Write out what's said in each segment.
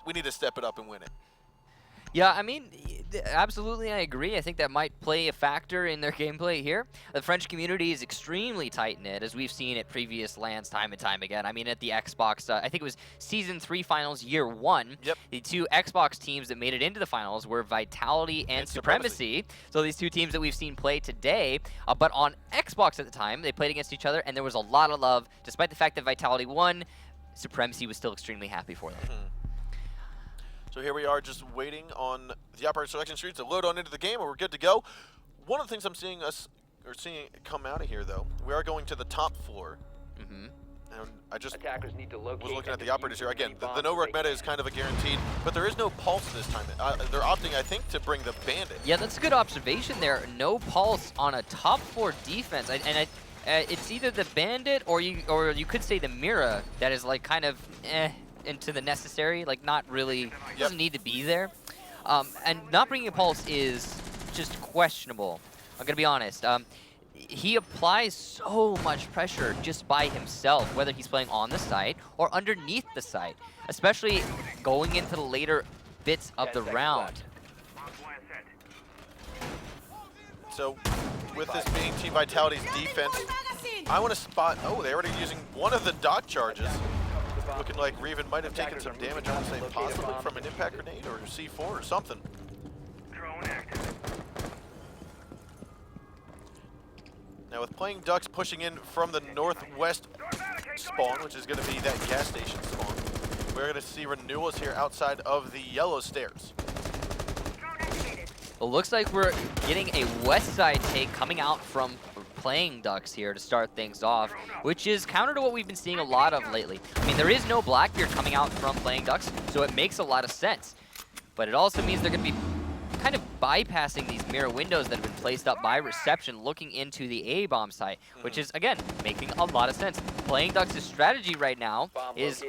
to step it up and win it. Yeah, I mean, absolutely, I agree. I think that might play a factor in their gameplay here. The French community is extremely tight-knit, as we've seen at previous LANs time and time again. I mean, at the Xbox, I think it was Season 3 Finals Year 1, Yep. the two Xbox teams that made it into the finals were Vitality and Supremacy. So these two teams that we've seen play today, but on Xbox at the time, they played against each other, and there was a lot of love. Despite the fact that Vitality won, Supremacy was still extremely happy for them. So here we are just waiting on the operator selection screen to load on into the game, and we're good to go. One of the things I'm seeing come out of here, though, we are going to the top floor. And I just was looking at the operators here. Again, the no-rec meta is kind of a guaranteed, but there is no pulse this time. They're opting, I think, to bring the bandit. Yeah, that's a good observation there. No pulse on a top floor defense. It's either the bandit or you could say the Mira that is like kind of into the necessary, like not really, doesn't need to be there. And not bringing a pulse is just questionable. I'm gonna be honest. He applies so much pressure just by himself, whether he's playing on the site or underneath the site, especially going into the later bits of the round. So with this being Team Vitality's defense, I want to spot, they're already using one of the dot charges. Looking like Reven might have taken some damage, I would say, possibly from an impact grenade or C4 or something. Now with Playing Ducks pushing in from the northwest spawn, which is going to be that gas station spawn, we're going to see renewals here outside of the yellow stairs. It looks like we're getting a west side take coming out from Playing Ducks here to start things off, which is counter to what we've been seeing a lot of lately. I mean, there is no Blackbeard coming out from Playing Ducks, so it makes a lot of sense. But it also means they're going to be kind of bypassing these mirror windows that have been placed up by Reception, looking into the A-bomb site, which is, again, making a lot of sense. Playing Ducks' strategy right now is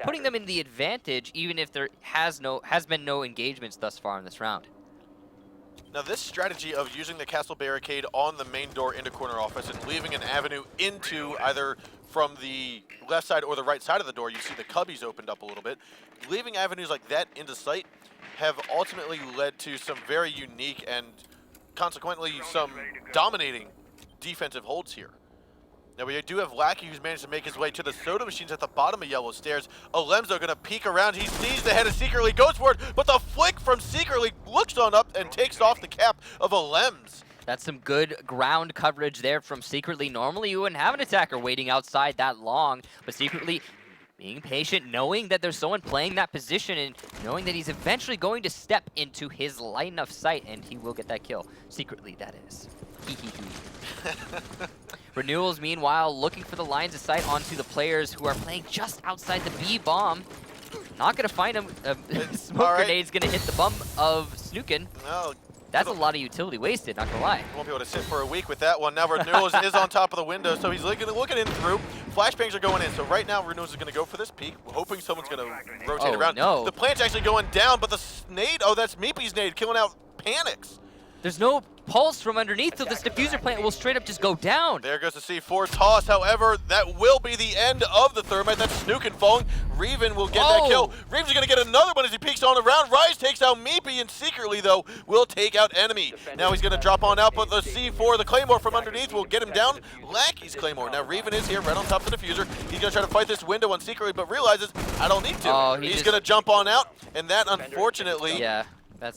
putting them in the advantage, even if there has been no engagements thus far in this round. Now this strategy of using the castle barricade on the main door into corner office and leaving an avenue into either from the left side or the right side of the door, you see the cubbies opened up a little bit. Leaving avenues like that into sight have ultimately led to some very unique and consequently some dominating defensive holds here. Now we do have Lackey, who's managed to make his way to the soda machines at the bottom of yellow stairs. Alemzo gonna peek around. He sees the head of Secretly, goes for it, but the flick from Secretly looks on up and takes off the cap of Alems. That's some good ground coverage there from Secretly. Normally you wouldn't have an attacker waiting outside that long, but Secretly being patient, knowing that there's someone playing that position and knowing that he's eventually going to step into his line of sight, and he will get that kill. Secretly, that is. Renewals, meanwhile, looking for the lines of sight onto the players who are playing just outside the B-bomb. Not going to find him. Smoke grenade's going to hit the bum of Snookin. No. That's a lot of utility wasted, not going to lie. Won't be able to sit for a week with that one. Now Renewals is on top of the window, so he's looking in through. Flashbangs are going in, so right now Renewals is going to go for this peek, hoping someone's going to rotate around. No. The plant's actually going down, but the nade, that's Meepy's nade, killing out Panics. There's no pulse from underneath, so this diffuser plant will straight up just go down. There goes the C4 toss. However, that will be the end of the thermite. That's Snookin falling. Reven will get that kill. Reven's going to get another one as he peeks on around. Rise takes out Meepy, and Secretly, though, will take out Enemy. Now he's going to drop on out, but the C4, the Claymore from underneath, will get him down. Lackey's Claymore. Now Reven is here right on top of the diffuser. He's going to try to fight this window on Secretly, but realizes, I don't need to. He's going to jump on out, and that, unfortunately,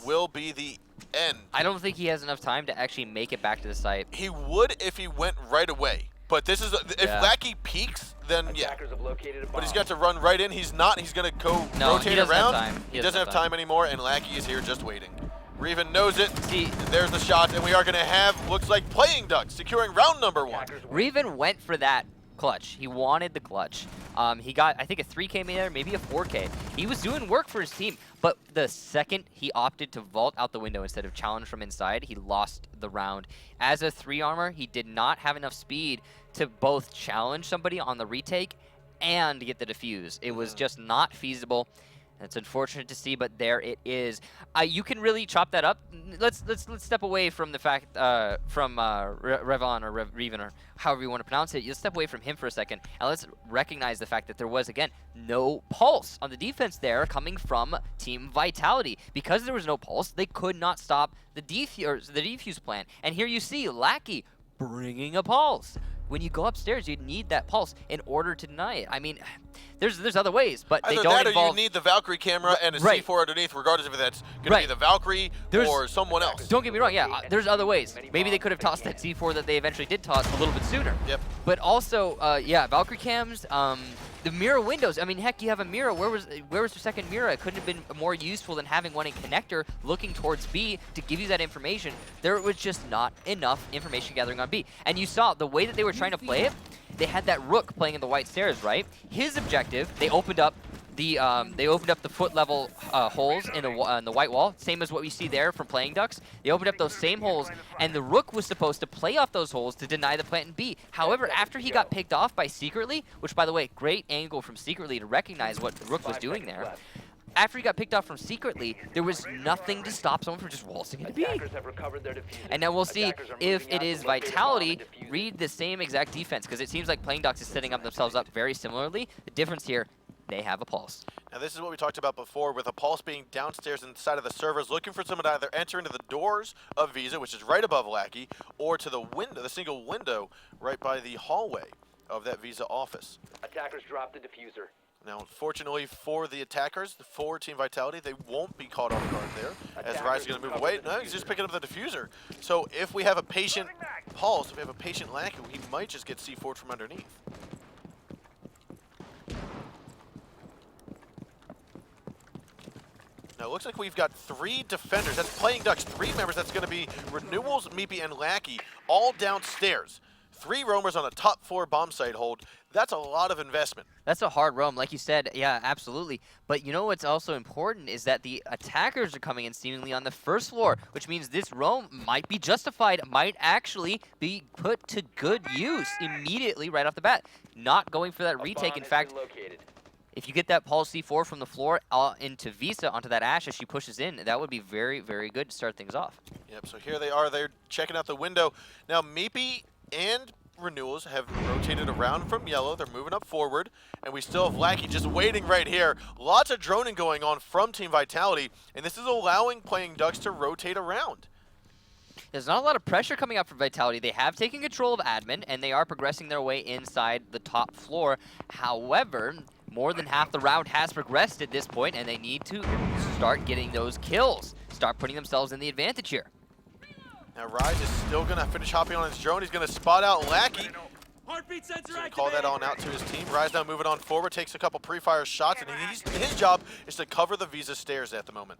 will be the end. I don't think he has enough time to actually make it back to the site. He would if he went right away. But this is, if Lackey peeks, then yeah. But he's got to run right in. He's not. He's going to go rotate around. He doesn't have time anymore, and Lackey is here just waiting. Reven knows it. See, there's the shot, and we are going to have, looks like, Playing Ducks securing round number 1. Reven went for that clutch. He wanted the clutch. He got, I think, a 3K there, maybe a 4K. He was doing work for his team, but the second he opted to vault out the window instead of challenge from inside, he lost the round. As a 3 armor, he did not have enough speed to both challenge somebody on the retake and get the defuse. It was just not feasible. That's unfortunate to see, but there it is. You can really chop that up. Let's step away from the fact from Revon or Reven or however you want to pronounce it. You'll step away from him for a second, and let's recognize the fact that there was again no pulse on the defense there coming from Team Vitality. Because there was no pulse, they could not stop the defuse plan. And here you see Lackey bringing a pulse. When you go upstairs, you need that pulse in order to deny it. I mean, there's other ways, but they Either don't that involve... or you need the Valkyrie camera and a Right. C4 underneath, regardless if that's going to be the Valkyrie or someone else. Don't get me wrong, yeah, there's other ways. Maybe they could have tossed that C4 that they eventually did toss a little bit sooner. Yep. But also, yeah, Valkyrie cams, the mirror windows. I mean, heck, you have a mirror. Where was the second mirror? It couldn't have been more useful than having one in connector looking towards B to give you that information. There was just not enough information gathering on B. And you saw the way that they were trying to play it. They had that Rook playing in the white stairs, right? His objective, they opened up the foot level holes in the white wall, same as what we see there from Playing Ducks. They opened up those same holes, and the Rook was supposed to play off those holes to deny the plant in B. However, after he got picked off by Secretly, which by the way, great angle from Secretly to recognize what the Rook was doing there. After he got picked off from Secretly, there was nothing to stop someone from just waltzing into B. And now we'll see if it is Vitality read the same exact defense, because it seems like Playing Ducks is setting up themselves up very similarly. The difference here, they have a pulse. Now this is what we talked about before, with a pulse being downstairs inside of the servers, looking for someone to either enter into the doors of Visa, which is right above Lackey, or to the window, the single window right by the hallway of that Visa office. Attackers dropped the diffuser. Now, unfortunately for the attackers, for Team Vitality, they won't be caught off guard there, as Rise is going to move away. No, he's just picking up the diffuser. So if we have a patient pulse, if we have a patient Lackey, he might just get C4'd from underneath. Now, it looks like we've got 3 defenders. That's Playing Ducks, 3 members. That's going to be Renewals, Meepy, and Lackey, all downstairs. 3 roamers on a top 4 bomb site hold. That's a lot of investment. That's a hard roam, like you said. Yeah, absolutely. But you know what's also important is that the attackers are coming in seemingly on the first floor, which means this roam might be justified, might actually be put to good use immediately right off the bat. Not going for that retake. In fact, if you get that Pulse C4 from the floor into Visa, onto that Ashe as she pushes in, that would be very, very good to start things off. Yep, so here they are. They're checking out the window. Now, Meepy and Renewals have rotated around from yellow. They're moving up forward, and we still have Lackey just waiting right here. Lots of droning going on from Team Vitality, and this is allowing Playing Ducks to rotate around. There's not a lot of pressure coming up from Vitality. They have taken control of admin, and they are progressing their way inside the top floor. However, more than half the round has progressed at this point, and they need to start getting those kills, start putting themselves in the advantage here. Now Rise is still going to finish hopping on his drone. He's going to spot out Lackey. Heartbeat sensor So call that on out to his team. Rise now moving on forward, takes a couple pre-fire shots, and his job is to cover the Visa stairs at the moment.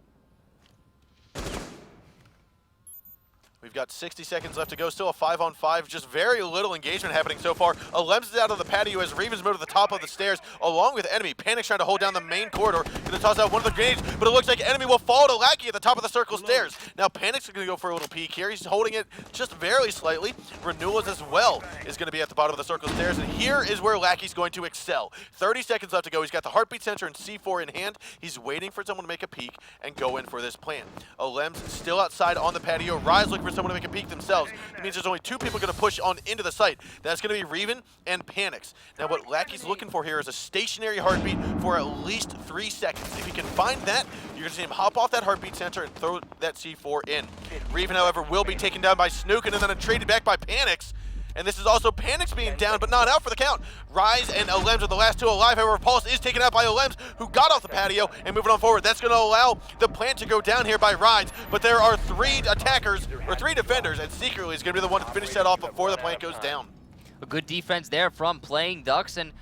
We've got 60 seconds left to go. Still a 5-on-5. Just very little engagement happening so far. Alems is out of the patio as Reven's moved to the top of the stairs along with Enemy. Panic's trying to hold down the main corridor. Going to toss out one of the grenades, but it looks like Enemy will fall to Lackey at the top of the circle stairs. Now Panic's going to go for a little peek here. He's holding it just very slightly. Renewals as well is going to be at the bottom of the circle stairs, and here is where Lackey's going to excel. 30 seconds left to go. He's got the heartbeat sensor and C4 in hand. He's waiting for someone to make a peek and go in for this plan. Alems still outside on the patio. Rise looking for someone to make a peek themselves. It means there's only 2 people going to push on into the site. That's going to be Reven and Panics. Now what Lackey's looking for here is a stationary heartbeat for at least 3 seconds. If he can find that, you're going to see him hop off that heartbeat sensor and throw that C4 in. Reven, however, will be taken down by Snook and then traded back by Panics. And this is also Panics being down, but not out for the count. Rise and Alems are the last 2 alive. However, Pulse is taken out by Alems, who got off the patio and moving on forward. That's going to allow the plant to go down here by Rise. But there are 3 attackers, or 3 defenders, and Secretly is going to be the one to finish that off before the plant goes down. A good defense there from Playing Ducks, and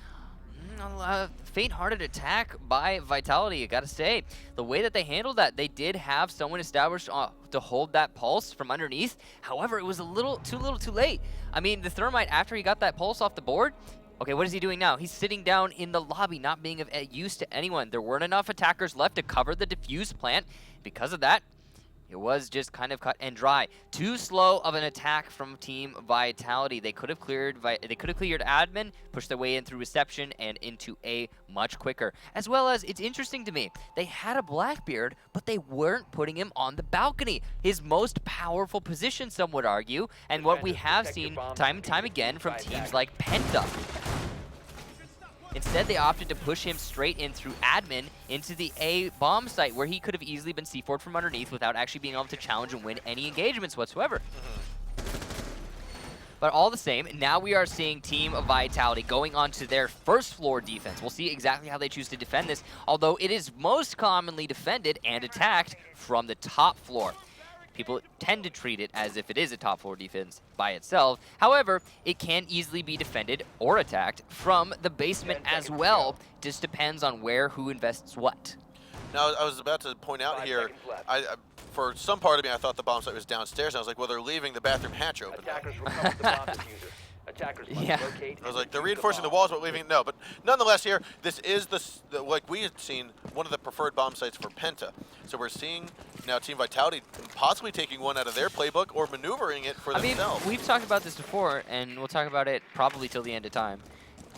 a faint-hearted attack by Vitality, you gotta say. The way that they handled that, they did have someone established to hold that pulse from underneath. However, it was a little too late. I mean, the Thermite, after he got that pulse off the board, okay, what is he doing now? He's sitting down in the lobby, not being of use to anyone. There weren't enough attackers left to cover the diffuse plant. Because of that, It was just kind of cut and dry. Too slow of an attack from Team Vitality. They could have cleared admin, pushed their way in through reception and into A much quicker. As well as, it's interesting to me, they had a Blackbeard, but they weren't putting him on the balcony. His most powerful position, some would argue, and what we have seen time and time again from teams like Penta. Instead, they opted to push him straight in through admin into the A bomb site, where he could have easily been C4'd from underneath without actually being able to challenge and win any engagements whatsoever. But all the same, now we are seeing Team Vitality going on to their first floor defense. We'll see exactly how they choose to defend this, although it is most commonly defended and attacked from the top floor. People tend to treat it as if it is a top floor defense by itself. However, it can easily be defended or attacked from the basement as well. Just depends on who invests what. Now, I was about to point out here, for some part of me, I thought the bomb site was downstairs. And I was like, well, they're leaving the bathroom hatch open. Attackers recovered the bomb diffuser. Attackers must locate I was like, and they're defuse reinforcing the bomb. walls but leaving, no. But nonetheless here, this is, like we had seen, one of the preferred bomb sites for Penta. So we're seeing now Team Vitality possibly taking one out of their playbook or maneuvering it for themselves. I mean, we've talked about this before, and we'll talk about it probably till the end of time.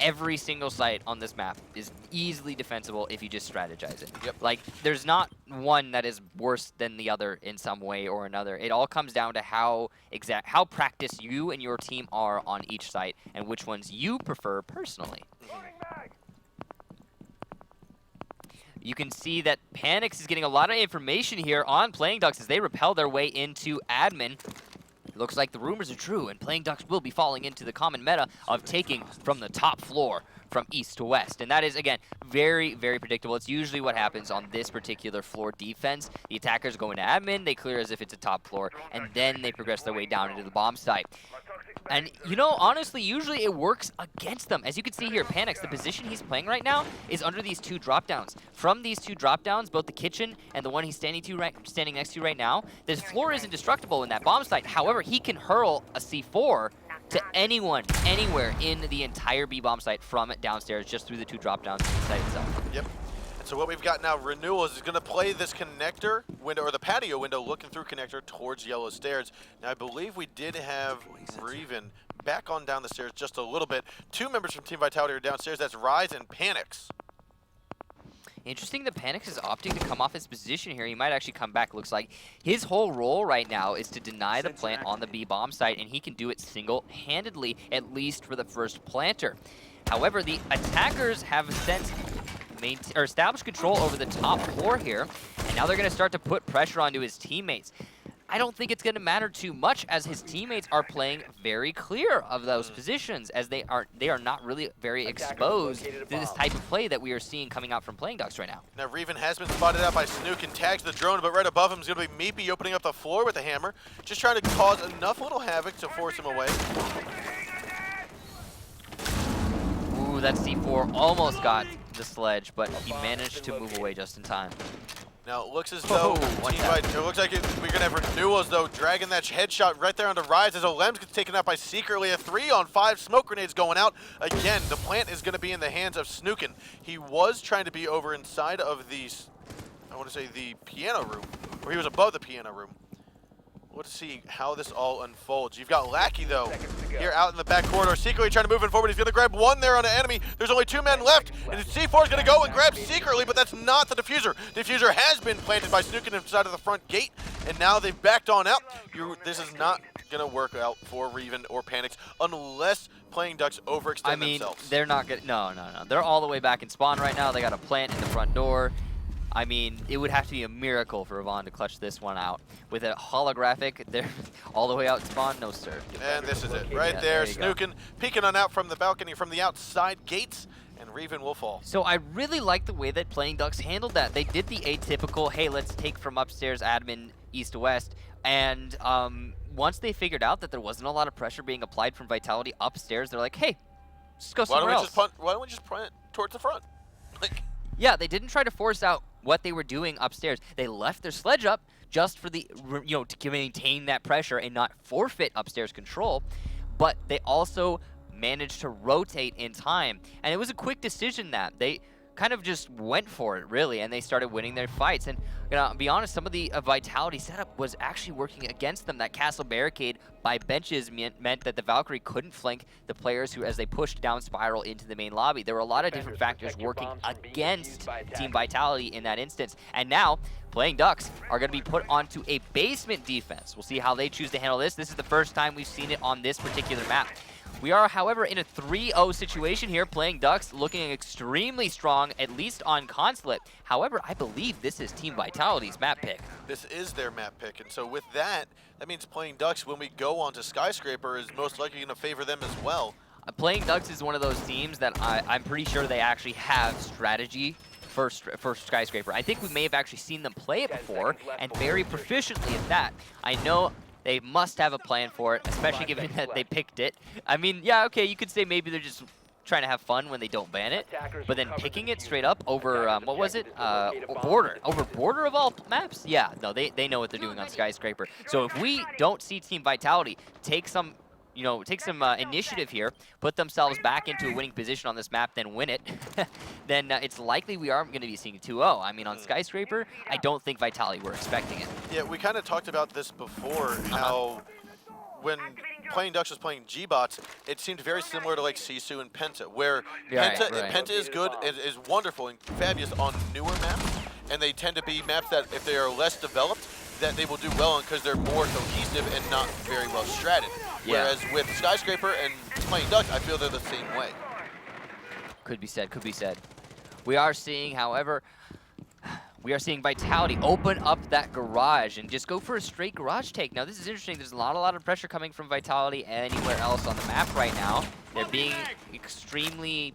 Every single site on this map is easily defensible if you just strategize it. Yep. Like, there's not one that is worse than the other in some way or another. It all comes down to how practiced you and your team are on each site and which ones you prefer personally. You can see that Panix is getting a lot of information here on Playing Ducks as they repel their way into admin. It looks like the rumors are true, and Playing Ducks will be falling into the common meta of taking from the top floor from east to west. And that is, again, very, very predictable. It's usually what happens on this particular floor defense. The attackers go into admin, they clear as if it's a top floor, and then they progress their way down into the bomb site. And, you know, honestly, usually it works against them. As you can see here, Panix, the position he's playing right now is under these two drop-downs. From these two drop-downs, both the kitchen and the one he's standing next to right now, this floor isn't destructible in that bomb site. However, he can hurl a C4 to anyone, anywhere in the entire B bomb site from downstairs, just through the two drop-downs in the site itself. Yep. And so what we've got now, Renewal is going to play this connector window, or the patio window, looking through connector towards yellow stairs. Now, I believe we did have Reven back on down the stairs just a little bit. Two members from Team Vitality are downstairs. That's Rise and Panix. Interesting that Panix is opting to come off his position here. He might actually come back, looks like. His whole role right now is to deny the plant on the B bomb site, and he can do it single-handedly, at least for the first planter. However, the attackers have since established control over the top floor here, and now they're going to start to put pressure onto his teammates. I don't think it's going to matter too much, as his teammates are playing very clear of those positions, as they are not really very exposed to this type of play that we are seeing coming out from Playing Ducks right now. Now Reven has been spotted out by Snook and tags the drone, but right above him is going to be Meepy opening up the floor with a hammer, just trying to cause enough little havoc to force him away. Ooh, that C4 almost got the sledge, but he managed to move away just in time. Now it looks as though it looks like we're gonna have Renewals though, dragging that headshot right there onto Rise as Olems gets taken out by Secretly. A 3-on-5 smoke grenades going out. Again, the plant is gonna be in the hands of Snookin. He was trying to be over inside of the, I want to say the piano room, or he was above the piano room. Let's see how this all unfolds. You've got Lackey, though, here out in the back corridor. Secretly trying to move it forward. He's going to grab one there on an enemy. There's only 2 men left, and C4 is going to go and grab Secretly, but that's not the diffuser. Diffuser has been planted by Snookin inside of the front gate, and now they've backed on out. This is not going to work out for Reven or Panix unless Playing Ducks overextend themselves. They're not good. No. They're all the way back in spawn right now. They got a plant in the front door. I mean, it would have to be a miracle for Yvonne to clutch this one out. With a holographic, they're all the way out in spawn, no sir. And this is it, right there. Snookin peeking on out from the balcony, from the outside gates, and Reven will fall. So I really like the way that Playing Ducks handled that. They did the atypical, hey, let's take from upstairs admin east to west, and once they figured out that there wasn't a lot of pressure being applied from Vitality upstairs, they're like, hey, just go somewhere else. Why don't we just punt towards the front? Yeah, they didn't try to force out what they were doing upstairs. They left their sledge up just for the, to maintain that pressure and not forfeit upstairs control. But they also managed to rotate in time. And it was a quick decision that they kind of just went for it, really, and they started winning their fights. And gonna be honest, some of the Vitality setup was actually working against them. That castle barricade by benches meant that the Valkyrie couldn't flank the players who, as they pushed down Spiral into the main lobby. There were a lot of different factors working against Team Vitality in that instance. And now, Playing Ducks are going to be put onto a basement defense. We'll see how they choose to handle this. This is the first time we've seen it on this particular map. We are, however, in a 3-0 situation here. Playing Ducks looking extremely strong, at least on Consulate. However, I believe this is Team Vitality's map pick. This is their map pick, and so with that, that means Playing Ducks, when we go on to Skyscraper, is most likely going to favor them as well. Playing Ducks is one of those teams that I'm pretty sure they actually have strategy for Skyscraper. I think we may have actually seen them play it before, and very proficiently at that. I know they must have a plan for it, especially given that they picked it. I mean, yeah, okay, you could say maybe they're just trying to have fun when they don't ban it, but then picking it straight up over, what was it? Border. Over Border of all maps? Yeah, no, they know what they're doing on Skyscraper. So if we don't see Team Vitality take some initiative here, put themselves back into a winning position on this map, then win it, then it's likely we are going to be seeing 2-0. I mean, on Skyscraper, I don't think Vitality were expecting it. Yeah, we kind of talked about this before, how when Playing Ducks was playing G-Bots, it seemed very similar to like Sisu and Penta, where Penta is good, is wonderful and fabulous on newer maps, and they tend to be maps that, if they are less developed, that they will do well on because they're more cohesive and not very well stratted. Yeah. Whereas with Skyscraper and Playing Ducks, I feel they're the same way. Could be said, could be said. We are seeing, however, Vitality open up that garage and just go for a straight garage take. Now, this is interesting. There's a lot of pressure coming from Vitality anywhere else on the map right now. They're being extremely...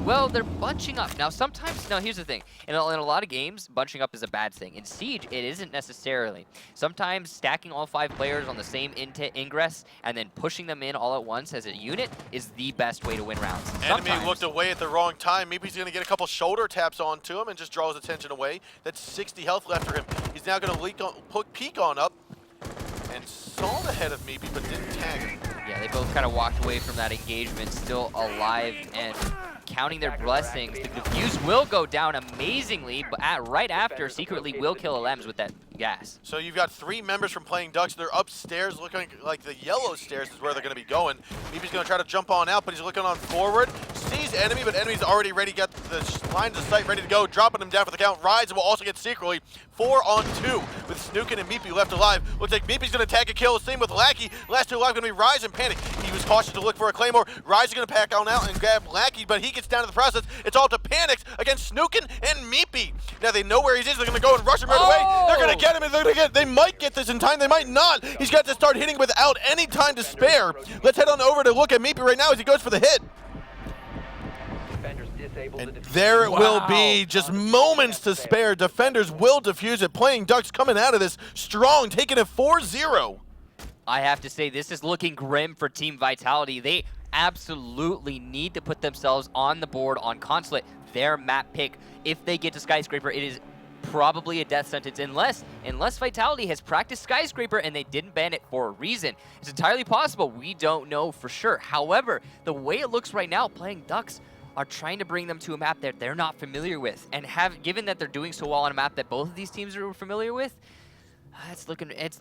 well, they're bunching up. Now, sometimes, no, here's the thing. In a lot of games, bunching up is a bad thing. In Siege, it isn't necessarily. Sometimes stacking all 5 players on the same ingress and then pushing them in all at once as a unit is the best way to win rounds. Enemy looked away at the wrong time. Maybe he's going to get a couple shoulder taps onto him and just draw his attention away. That's 60 health left for him. He's now going to peek on up and saw the head of Meepy, but didn't tag him. Yeah, they both kind of walked away from that engagement, still alive and counting their blessings. The defuse will go down amazingly, but right after, secretly will kill LMs with that gas. So you've got 3 members from Playing Ducks. They're upstairs, looking like the yellow stairs is where they're going to be going. Meepy's going to try to jump on out, but he's looking on forward. Sees enemy, but enemy's already ready, got the line to sight ready to go, dropping him down for the count. Rides will also get secretly 4-on-2 with Snookin and Meepy left alive. Looks like Meepy's going to tag a kill. Same with Lackey. Last 2 alive going to be Rise and Panic. He was cautious to look for a Claymore. Rise is going to pack on out and grab Lackey, but he gets down to the process. It's all to Panics against Snookin and Meepy. Now they know where he is. They're going to go and rush him right away. They're going to get him, and they might get this in time. They might not. He's got to start hitting without any time to spare. Let's head on over to look at Meepy right now as he goes for the hit. And there it will be, just moments to spare. Defenders will defuse it. Playing Ducks coming out of this strong, taking it 4-0. I have to say, this is looking grim for Team Vitality. They absolutely need to put themselves on the board on Consulate, their map pick. If they get to Skyscraper, it is probably a death sentence, unless Vitality has practiced Skyscraper and they didn't ban it for a reason. It's entirely possible. We don't know for sure. However, the way it looks right now, Playing Ducks are trying to bring them to a map that they're not familiar with, and given that they're doing so well on a map that both of these teams are familiar with, it's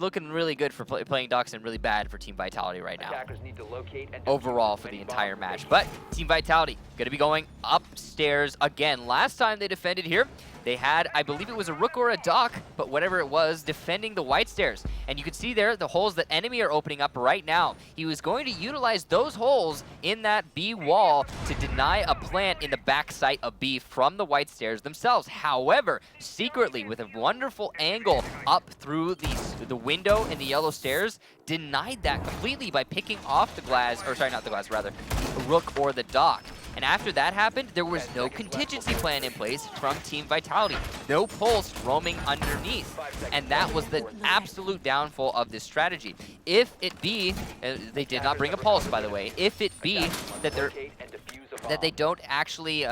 looking really good for Playing Ducks and really bad for Team Vitality right now. Overall for the entire match. But Team Vitality going to be going upstairs again. Last time they defended here, they had, I believe it was a Rook or a Doc, but whatever it was, defending the white stairs. And you can see there the holes that enemy are opening up right now. He was going to utilize those holes in that B wall to deny a plant in the back sight of B from the white stairs themselves. However, secretly, with a wonderful angle up through the window in the yellow stairs, denied that completely by picking off the glass, or sorry, not the glass, rather, the Rook or the Doc. And after that happened, there was no contingency plan in place from Team Vitality. No pulse roaming underneath. And that was the absolute downfall of this strategy. If it be, they did not bring a pulse, by the way, if it be that they don't actually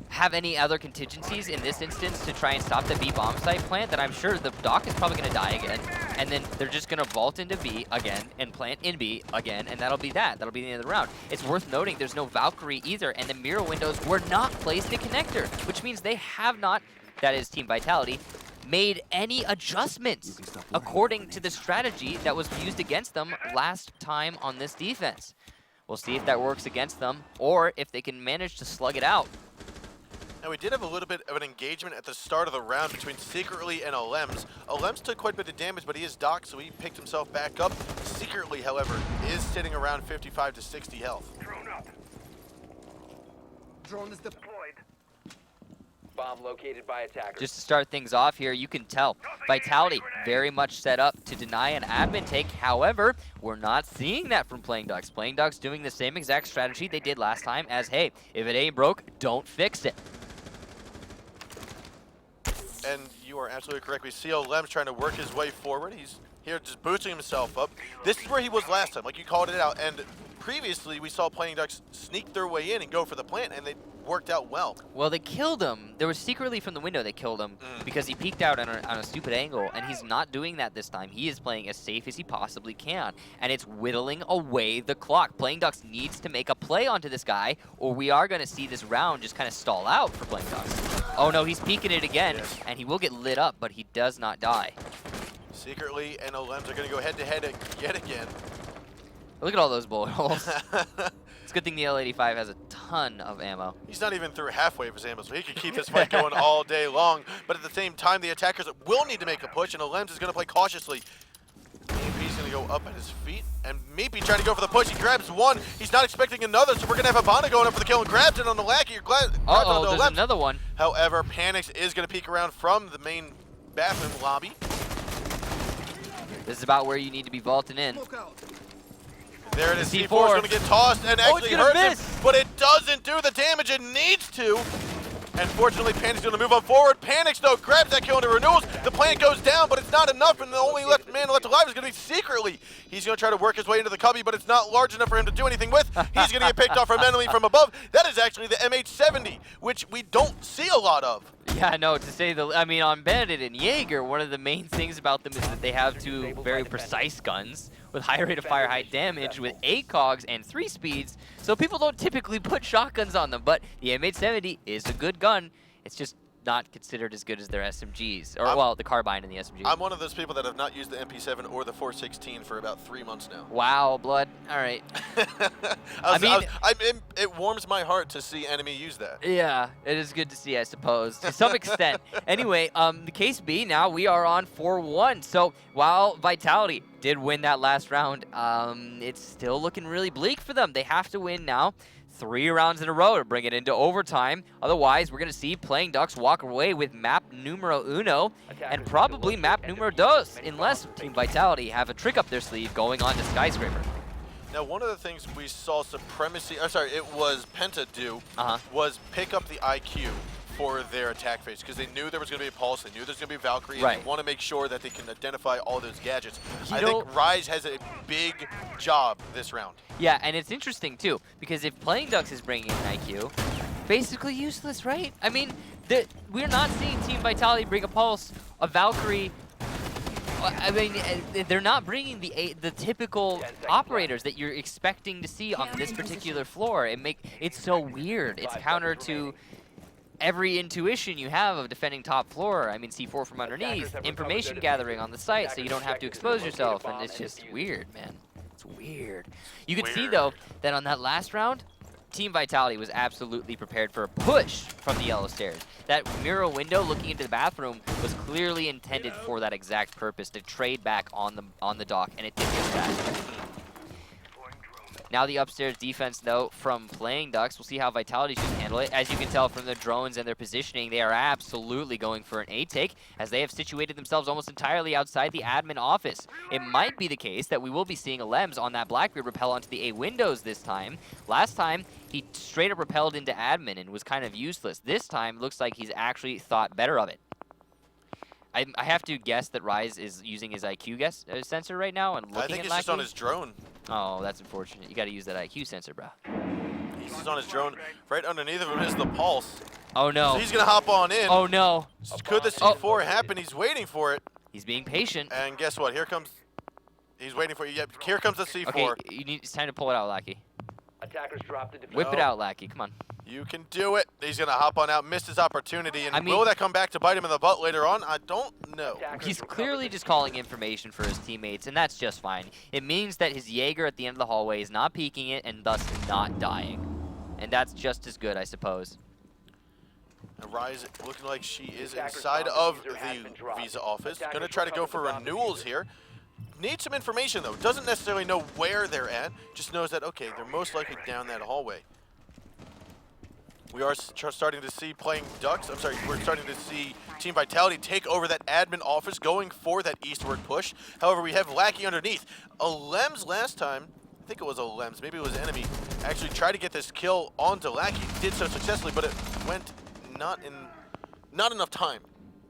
have any other contingencies in this instance to try and stop the B bomb site plant, then I'm sure the Doc is probably going to die again. And then they're just going to vault into B again and plant in B again, and that'll be that. That'll be the end of the round. It's worth noting there's no Valkyrie either, and the mirror windows were not placed in connector, which means they have not, that is Team Vitality, made any adjustments according to the strategy that was used against them last time on this defense. We'll see if that works against them, or if they can manage to slug it out. Now, we did have a little bit of an engagement at the start of the round between Secretly and Alems. Alems took quite a bit of damage, but he is docked, so he picked himself back up. Secretly, however, is sitting around 55 to 60 health. Drone up. Drone is deployed. Bomb located by attackers. Just to start things off here, you can tell Vitality very much set up to deny an admin take. However, we're not seeing that from Playing Ducks. Playing Ducks doing the same exact strategy they did last time as, hey, if it ain't broke, don't fix it. And you are absolutely correct. We see Alems trying to work his way forward. He's here just boosting himself up. This is where he was last time, like you called it out. And previously, we saw Playing Ducks sneak their way in and go for the plant, and they worked out well. Well, they killed him. There was Secretly from the window they killed him because he peeked out on a stupid angle, and he's not doing that this time. He is playing as safe as he possibly can, and it's whittling away the clock. Playing Ducks needs to make a play onto this guy, or we are going to see this round just kind of stall out for Playing Ducks. Oh no, he's peeking it again, and he will get lit up, but he does not die. Secretly and Alems are going to go head-to-head yet again. Look at all those bullet holes. It's a good thing the L85 has a ton of ammo. He's not even through halfway of his ammo, so he could keep this fight going all day long. But at the same time, the attackers will need to make a push, and Alems is going to play cautiously. Meepy's going to go up at his feet, and Meepy trying to go for the push. He grabs one. He's not expecting another, so we're going to have Habana going up for the kill and grabs it on the Lackey. Uh-oh, there's Alems. another one. However, Panix is going to peek around from the main bathroom lobby. This is about where you need to be vaulting in. Smoke out. There it is. C4 is C4. going to get tossed and actually gonna hurt miss. him, but it doesn't do the damage it needs to. And fortunately, Panic's going to move on forward. Panix, though, grabs that kill into renewals. The plant goes down, but it's not enough, and the only man left alive is going to be Secretly. He's going to try to work his way into the cubby, but it's not large enough for him to do anything with. He's going to get picked off from enemy from above. That is actually the MH70, which we don't see a lot of. Yeah, no, to say the, I mean, on Bandit and Jaeger, one of the main things about them is that they have two very precise guns with high rate of fire, high damage, with 8 cogs and 3 speeds, so people don't typically put shotguns on them, but the M870 is a good gun. It's just not considered as good as their SMGs, or well, the carbine and the SMG. I'm one of those people that have not used the MP7 or the 416 for about 3 months now. Wow, blood. All right. It warms my heart to see enemy use that. Yeah, it is good to see, I suppose, to some extent. Anyway, the case B, now we are on 4-1. So while Vitality did win that last round, it's still looking really bleak for them. They have to win now 3 rounds in a row to bring it into overtime. Otherwise, we're going to see Playing Ducks walk away with map numero uno and probably map numero dos, unless Team Vitality have a trick up their sleeve going on to Skyscraper. Now, one of the things we saw it was Penta do, was pick up the IQ for their attack phase, because they knew there was going to be a Pulse, they knew there's going to be Valkyrie, and they want to make sure that they can identify all those gadgets. I think Rise has a big job this round. Yeah, and it's interesting too, because if Playing Ducks is bringing an IQ, basically useless, right? I mean, we're not seeing Team Vitality bring a Pulse, a Valkyrie. I mean, they're not bringing the typical operators that you're expecting to see on this particular floor. It's so weird. It's counter to every intuition you have of defending top floor. I mean, C4 from underneath, information gathering on the site so you don't have to expose yourself, and it's just weird, man. It's weird. You can see, though, that on that last round, Team Vitality was absolutely prepared for a push from the yellow stairs. That mirror window looking into the bathroom was clearly intended for that exact purpose, to trade back on the dock, and it did just that. Now the upstairs defense, though, from Playing Ducks. We'll see how Vitality should handle it. As you can tell from the drones and their positioning, they are absolutely going for an A take, as they have situated themselves almost entirely outside the admin office. It might be the case that we will be seeing Alems on that Blackbeard repel onto the A windows this time. Last time, he straight up repelled into admin and was kind of useless. This time, looks like he's actually thought better of it. I have to guess that Rise is using his IQ sensor right now and looking at I think it's Lackey. just on his drone. Oh, that's unfortunate. You got to use that IQ sensor, bro. Beast is on his drone. Right underneath of him is the Pulse. Oh no. So he's going to hop on in. Oh no. Could the C4 happen? He's waiting for it. He's being patient. And guess what? Here comes... He's waiting for you. Yep, here comes the C4. Okay, it's time to pull it out, Lackey. Attackers dropped the defuse. Whip it out, Lackey. Come on. You can do it. He's going to hop on out, missed his opportunity. And I mean, will that come back to bite him in the butt later on? I don't know. He's clearly just calling information for his teammates, and that's just fine. It means that his Jaeger at the end of the hallway is not peeking it and thus not dying. And that's just as good, I suppose. Rise looking like she is inside of the visa office. Going to try to go for renewals here. Needs some information, though. Doesn't necessarily know where they're at. Just knows that, okay, they're most likely down that hallway. We are starting to see playing Ducks. I'm sorry, we're starting to see Team Vitality take over that admin office, going for that eastward push. However, we have Lackey underneath. Lems last time, I think it was Lems, maybe it was Enemy, actually tried to get this kill onto Lackey. Did so successfully, but it went not enough time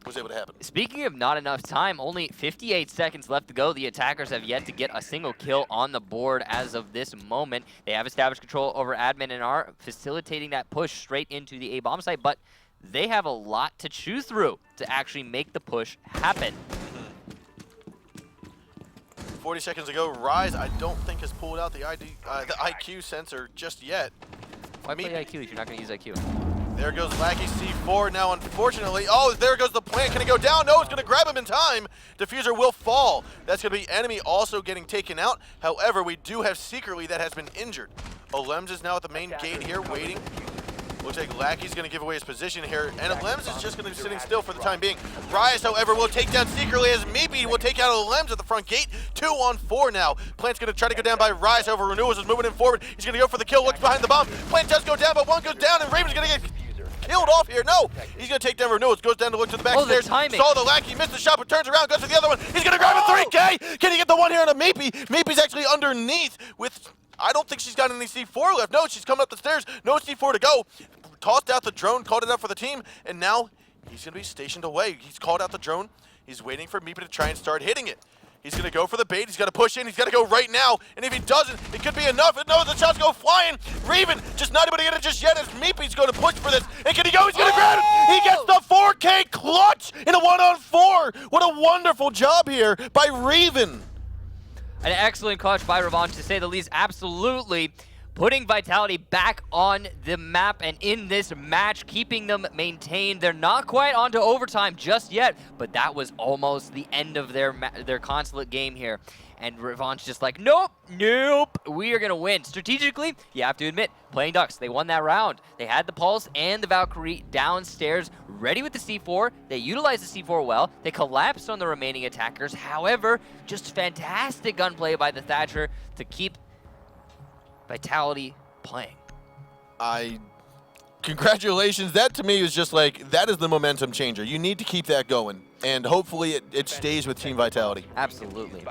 was able to happen. Speaking of not enough time, only 58 seconds left to go. The attackers have yet to get a single kill on the board as of this moment. They have established control over admin and are facilitating that push straight into the A bomb site, but they have a lot to chew through to actually make the push happen. 40 seconds ago, Rise, I don't think has pulled out the IQ sensor just yet. Why play IQ if you're not going to use IQ? There goes Lackey C4 now, unfortunately. Oh, there goes the plant. Can he go down? No, it's going to grab him in time. Diffuser will fall. That's going to be Enemy also getting taken out. However, we do have Secretly that has been injured. Olems is now at the main gate here waiting. Looks like Lackey's going to give away his position here, and Olems is just going to be sitting still for the time being. Rias, however, will take down Secretly as Meepy will take out Olems at the front gate. 2-on-4 now. Plant's going to try to go down by Rias, however, Renewals is moving in forward. He's going to go for the kill, looks behind the bomb. Plant does go down, but one goes down, and Raven's going to get killed off here. No, he's going to take down Renewals, goes down to look to the back stairs. Saw the Lackey, missed the shot, but turns around, goes to the other one. He's going to grab a 3K. Can he get the one here on a Meepy? Meepy's actually underneath with, I don't think she's got any C4 left. No, she's coming up the stairs. No C4 to go. Tossed out the drone, called it out for the team, and now he's going to be stationed away. He's called out the drone. He's waiting for Meepy to try and start hitting it. He's going to go for the bait. He's got to push in. He's got to go right now. And if he doesn't, it could be enough. No, the shots go flying. Raven just not able to get it just yet as Meepy's going to push for this. And can he go? He's going to grab it. He gets the 4K clutch in a 1-on-4. What a wonderful job here by Raven. An excellent clutch by Revanche, to say the least. Absolutely putting Vitality back on the map and in this match, keeping them maintained. They're not quite onto overtime just yet, but that was almost the end of their Consulate game here. And Revanche just like, nope, we are going to win. Strategically, you have to admit, playing Ducks, they won that round. They had the Pulse and the Valkyrie downstairs, ready with the C4. They utilized the C4 well. They collapsed on the remaining attackers. However, just fantastic gunplay by the Thatcher to keep Vitality playing. Congratulations. That to me is just like, that is the momentum changer. You need to keep that going, and hopefully it stays with Team Vitality. Absolutely.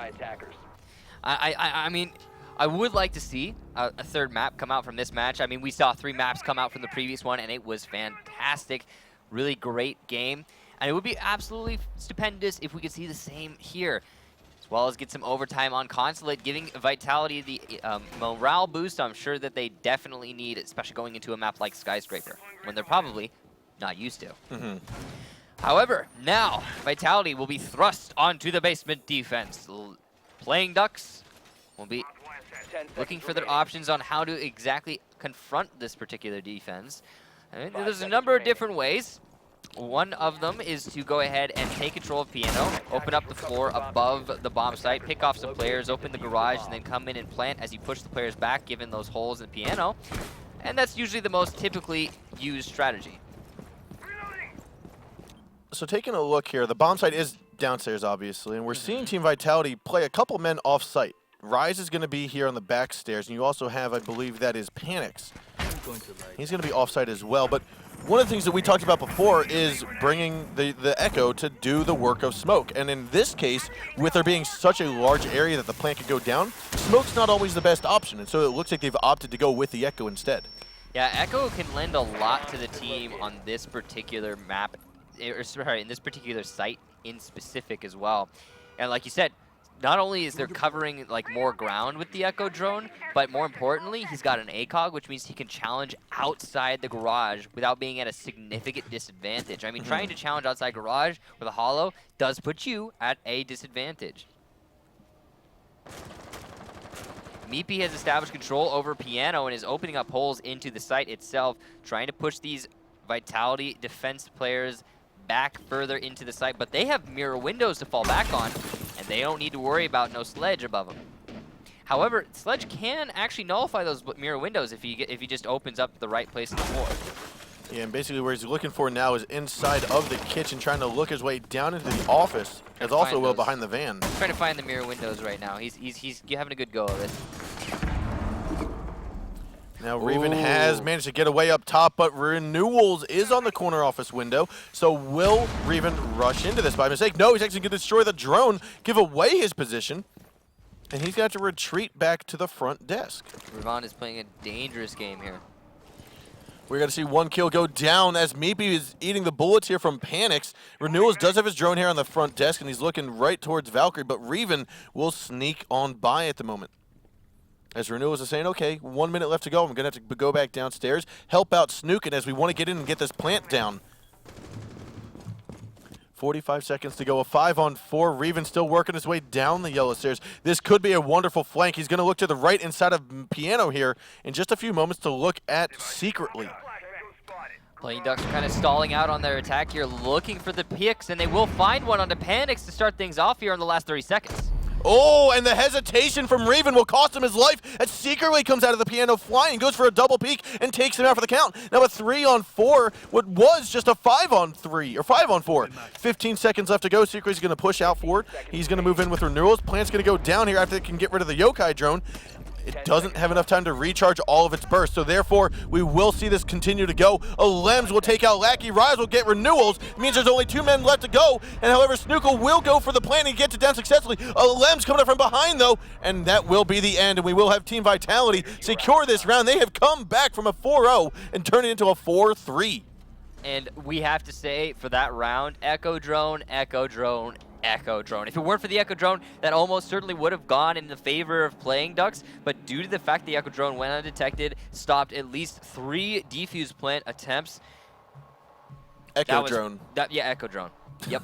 I mean, I would like to see a third map come out from this match. I mean, we saw 3 maps come out from the previous one, and it was fantastic. Really great game. And it would be absolutely stupendous if we could see the same here, as well as get some overtime on Consulate, giving Vitality the morale boost I'm sure that they definitely need, especially going into a map like Skyscraper, when they're probably not used to. However, now Vitality will be thrust onto the basement defense. Playing Ducks will be looking for their options on how to exactly confront this particular defense. And there's a number of different ways. One of them is to go ahead and take control of Piano, open up the floor above the bomb site, pick off some players, open the garage, and then come in and plant as you push the players back, given those holes in Piano. And that's usually the most typically used strategy. So taking a look here, the bomb site is downstairs, obviously, and we're seeing Team Vitality play a couple men off-site. Rise is going to be here on the back stairs, and you also have, I believe, that is Panics. He's going to be off-site as well, but one of the things that we talked about before is bringing the Echo to do the work of smoke. And in this case, with there being such a large area that the plant could go down, smoke's not always the best option, and so it looks like they've opted to go with the Echo instead. Yeah, Echo can lend a lot to the team on this particular map, or sorry, in this particular site in specific as well. And like you said, not only is there covering like more ground with the Echo drone, but more importantly, he's got an ACOG, which means he can challenge outside the garage without being at a significant disadvantage. I mean, trying to challenge outside garage with a holo does put you at a disadvantage. Meepy has established control over Piano and is opening up holes into the site itself, trying to push these Vitality defense players back further into the site, but they have mirror windows to fall back on, and they don't need to worry about no sledge above them. However, sledge can actually nullify those mirror windows if he just opens up the right place in the floor. Yeah, and basically where he's looking for now is inside of the kitchen, trying to look his way down into the office, as also well behind the van. Trying to find the mirror windows right now. He's having a good go of it. Now Reven has managed to get away up top, but Renewals is on the corner office window. So will Reven rush into this by mistake? No, he's actually going to destroy the drone, give away his position, and he's got to retreat back to the front desk. Revan is playing a dangerous game here. We're going to see one kill go down as Meepy is eating the bullets here from Panics. Renewals does have his drone here on the front desk, and he's looking right towards Valkyrie, but Reven will sneak on by at the moment. As Renewals is saying, okay, 1 minute left to go. I'm going to have to go back downstairs, help out Snookin as we want to get in and get this plant down. 45 seconds to go. A 5-on-4. Reven still working his way down the yellow stairs. This could be a wonderful flank. He's going to look to the right inside of Piano here in just a few moments to look at Secretly. Playing Ducks are kind of stalling out on their attack here, looking for the picks, and they will find one onto Panics to start things off here in the last 30 seconds. Oh, and the hesitation from Reven will cost him his life as Secretly comes out of the Piano flying, goes for a double peek, and takes him out for the count. Now a 3-on-4, what was just a 5-on-3, or 5-on-4. 15 seconds left to go. Secretly's going to push out forward. He's going to move in with Renewals. Plant's going to go down here after they can get rid of the Yokai drone. It doesn't have enough time to recharge all of its bursts, so therefore we will see this continue to go. Lems will take out Lackey, Rise will get Renewals. It means there's only 2 men left to go, and however Snookle will go for the plant and gets it down successfully. Lems coming up from behind though, and that will be the end, and we will have Team Vitality secure this round. They have come back from a 4-0 and turned it into a 4-3. And we have to say, for that round, Echo Drone, Echo Drone, Echo Drone. If it weren't for the Echo Drone, that almost certainly would have gone in the favor of Playing Ducks, but due to the fact the Echo Drone went undetected, stopped at least 3 defuse plant attempts. Echo Drone. Yeah, Echo Drone. Yep.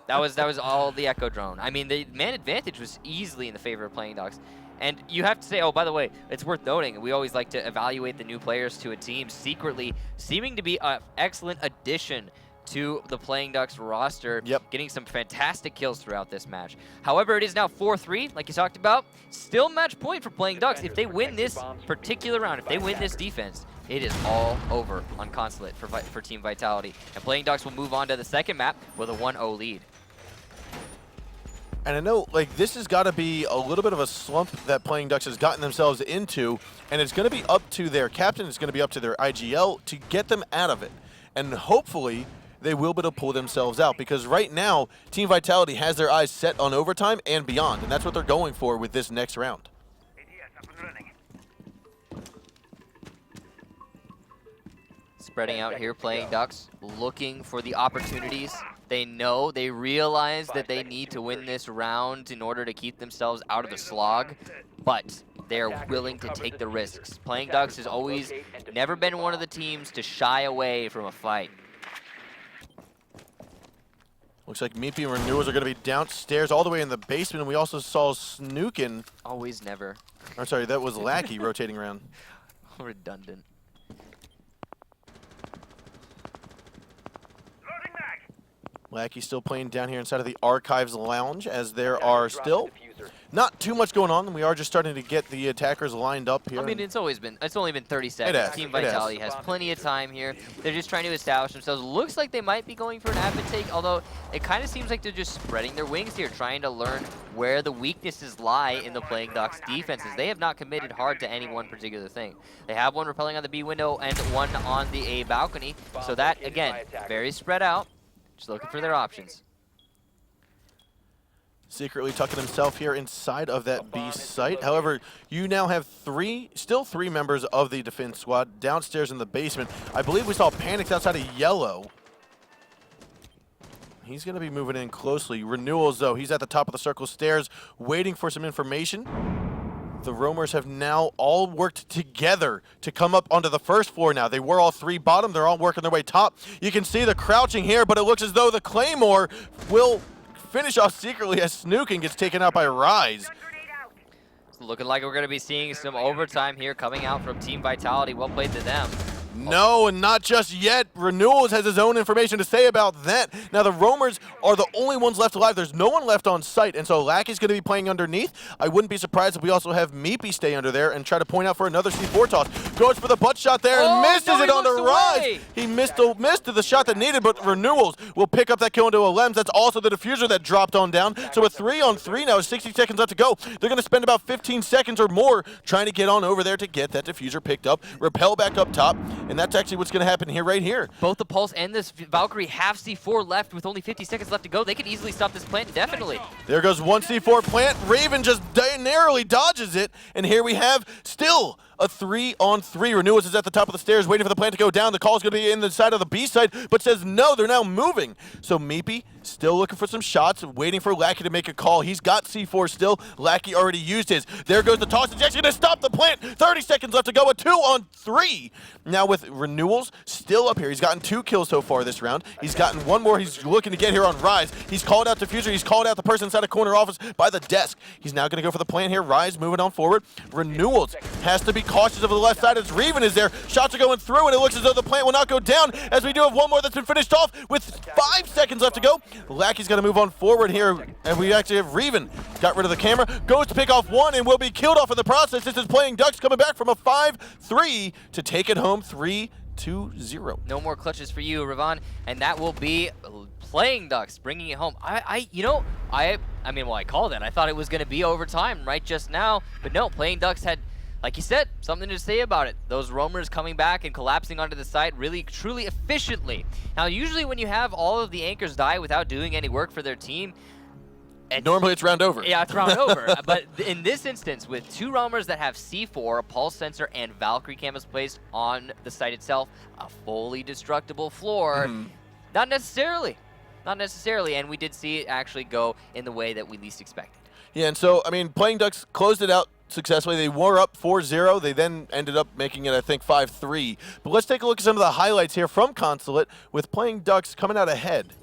that was all the Echo Drone. I mean, the man advantage was easily in the favor of Playing Ducks. And you have to say, oh, by the way, it's worth noting, we always like to evaluate the new players to a team. Secretly seeming to be an excellent addition to the Playing Ducks roster, getting some fantastic kills throughout this match. However, it is now 4-3, like you talked about. Still match point for Playing Ducks. If they win this particular round, if they win this defense, it is all over on Consulate for Team Vitality. And Playing Ducks will move on to the second map with a 1-0 lead. And I know, like, this has got to be a little bit of a slump that Playing Ducks has gotten themselves into, and it's going to be up to their captain, it's going to be up to their IGL to get them out of it. And hopefully, they will be able to pull themselves out, because right now, Team Vitality has their eyes set on overtime and beyond, and that's what they're going for with this next round. Spreading out here, Playing Ducks, looking for the opportunities. They realize that they need to win this round in order to keep themselves out of the slog, but they're willing to take the risks. Playing Ducks has always never been one of the teams to shy away from a fight. Looks like Meepy and Renewals are going to be downstairs all the way in the basement, and we also saw Snookin. Always never. I'm sorry, that was Lackey rotating around. Redundant. Lackey still playing down here inside of the Archives Lounge, as there are still not too much going on. We are just starting to get the attackers lined up here. I mean, it's only been 30 seconds. Team Vitality has plenty of time here. They're just trying to establish themselves. Looks like they might be going for an advent take, although it kind of seems like they're just spreading their wings here, trying to learn where the weaknesses lie in the Playing Ducks defenses. They have not committed hard to any one particular thing. They have one repelling on the B window and one on the A balcony. So that, again, very spread out. Just looking for their options. Secretly tucking himself here inside of that B site. However, you now have still three members of the defense squad downstairs in the basement. I believe we saw Panics outside of yellow. He's going to be moving in closely. Renewals, though, he's at the top of the circle stairs waiting for some information. The roamers have now all worked together to come up onto the first floor now. They were all three bottom. They're all working their way top. You can see the crouching here, but it looks as though the Claymore will finish off secretly as Snookin gets taken out by Rise. It's looking like we're going to be seeing some overtime here coming out from Team Vitality. Well played to them. No, and not just yet. Renewals has his own information to say about that. Now, the roamers are the only ones left alive. There's no one left on site, and so Lackey's going to be playing underneath. I wouldn't be surprised if we also have Meepy stay under there and try to point out for another C4 toss. Goes for the butt shot there and misses it on the Rise. He missed the shot that needed, but Renewals will pick up that kill into a Lems. That's also the diffuser that dropped on down. So a 3-on-3 now, 60 seconds left to go. They're going to spend about 15 seconds or more trying to get on over there to get that diffuser picked up. Repel back up top. And that's actually what's going to happen here, right here. Both the Pulse and this Valkyrie have C4 left with only 50 seconds left to go. They could easily stop this plant indefinitely. There goes one C4 plant. Raven just narrowly dodges it. And here we have still a 3-on-3. Renewals is at the top of the stairs waiting for the plant to go down. The call's going to be in the side of the B side, but says no, they're now moving. So Meepy still looking for some shots, waiting for Lackey to make a call. He's got C4 still. Lackey already used his. There goes the toss. It's actually going to stop the plant. 30 seconds left to go. A 2-on-3. Now with Renewals still up here. He's gotten 2 kills so far this round. He's gotten 1 more he's looking to get here on Rise. He's called out Diffuser. He's called out the person inside a corner office by the desk. He's now going to go for the plant here. Rise moving on forward. Renewals has to be cautious over the left side as Reven is there. Shots are going through, and it looks as though the plant will not go down, as we do have 1 more that's been finished off with 5 seconds left to go. Lackey's going to move on forward here, and we actually have Reven. Got rid of the camera, goes to pick off 1, and will be killed off in the process. This is Playing Ducks coming back from a 5-3 to take it home 3-0. No more clutches for you, Ravon, and that will be Playing Ducks bringing it home. I mean, well, I called it. I thought it was going to be overtime right just now, but no, Playing Ducks had, like you said, something to say about it. Those roamers coming back and collapsing onto the site really, truly efficiently. Now, usually when you have all of the anchors die without doing any work for their team, normally it's round over. Yeah, it's round over. But in this instance, with 2 roamers that have C4, a pulse sensor, and Valkyrie cameras placed on the site itself, a fully destructible floor, not necessarily. Not necessarily, and we did see it actually go in the way that we least expected. Yeah, and so, I mean, Playing Ducks closed it out successfully. They were up 4-0. They then ended up making it, I think, 5-3. But let's take a look at some of the highlights here from Consulate with Playing Ducks coming out ahead.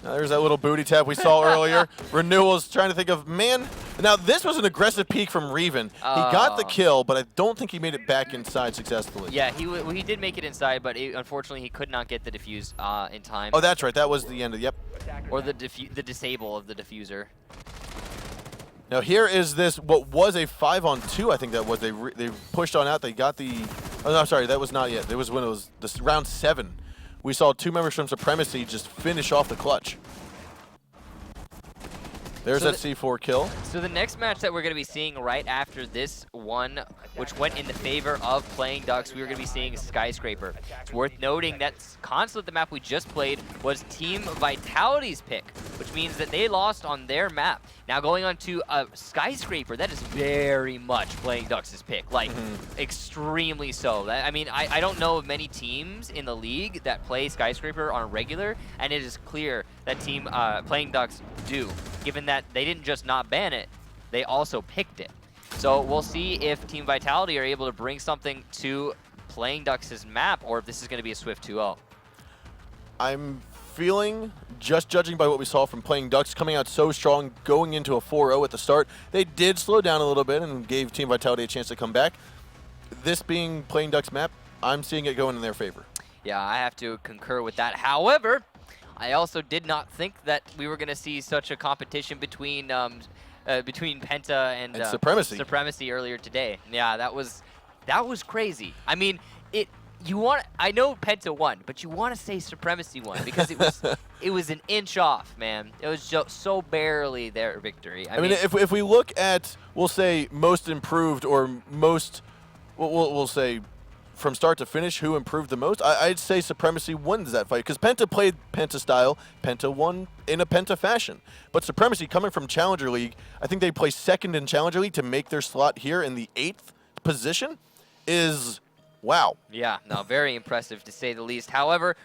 Now, there's that little booty tap we saw earlier. Renewals trying to think of, man. Now, this was an aggressive peek from Reven. He got the kill, but I don't think he made it back inside successfully. Yeah, he did make it inside, but unfortunately, he could not get the defuse in time. Oh, that's right. That was the end of, yep. Or the disable of the diffuser. Now, here is this, what was a 5-on-2, I think that was. They pushed on out. They got the, oh, no, sorry, that was not yet. It was when it was this round 7. We saw 2 members from Supremacy just finish off the clutch. There's that C4 kill. So the next match that we're going to be seeing right after this one, which went in the favor of Playing Ducks, we were going to be seeing Skyscraper. It's worth noting that Consulate, the map we just played, was Team Vitality's pick, which means that they lost on their map. Now going on to Skyscraper, that is very much Playing Ducks' pick, like extremely so. I mean, I don't know of many teams in the league that play Skyscraper on a regular, and it is clear that Team Playing Ducks do, given that they didn't just not ban it, they also picked it. So we'll see if Team Vitality are able to bring something to Playing Ducks' map, or if this is going to be a swift 2-0. I'm feeling, just judging by what we saw from Playing Ducks, coming out so strong, going into a 4-0 at the start, they did slow down a little bit and gave Team Vitality a chance to come back. This being Playing Ducks' map, I'm seeing it going in their favor. Yeah, I have to concur with that. However, I also did not think that we were going to see such a competition between Penta and Supremacy earlier today. Yeah, that was crazy. I mean, I know Penta won, but you want to say Supremacy won because it was an inch off, man. It was just so barely their victory. I mean, if we look at, we'll say most improved or most, we'll say from start to finish, who improved the most, I'd say Supremacy wins that fight because Penta played Penta style. Penta won in a Penta fashion. But Supremacy, coming from Challenger League, I think they play second in Challenger League to make their slot here in the 8th position is, wow. Yeah, no, very impressive to say the least. However,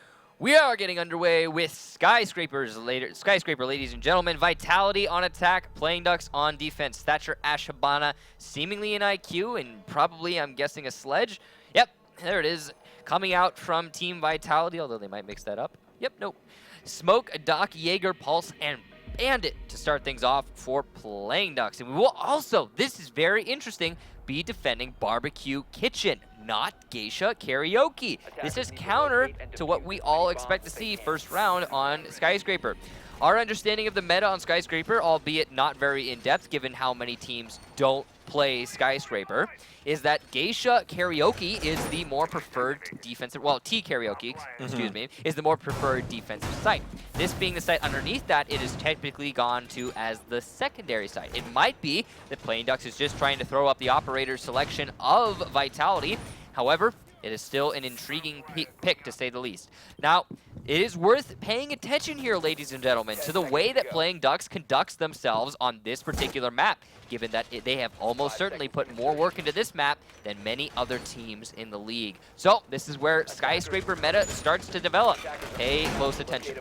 We are getting underway with Skyscraper, ladies and gentlemen. Vitality on attack, Playing Ducks on defense. Thatcher Ashabana, seemingly an IQ, and probably, I'm guessing, a sledge. Yep, there it is. Coming out from Team Vitality, although they might mix that up. Yep, nope. Smoke, Doc, Jaeger, Pulse, and Bandit to start things off for Playing Ducks. And we will also, this is very interesting, be defending Barbecue Kitchen, not Geisha Karaoke. This is counter to what we all expect to see first round on Skyscraper. Our understanding of the meta on Skyscraper, albeit not very in-depth given how many teams don't play Skyscraper, is that Geisha Karaoke is the more preferred defensive, well, T Karaoke, excuse me, is the more preferred defensive site. This being the site underneath that, it is technically gone to as the secondary site. It might be that Playing Ducks is just trying to throw up the operator selection of Vitality. However, it is still an intriguing pick, to say the least. Now, it is worth paying attention here, ladies and gentlemen, to the way that Playing Ducks conducts themselves on this particular map, given that they have almost certainly put more work into this map than many other teams in the league. So, this is where Skyscraper meta starts to develop. Pay close attention.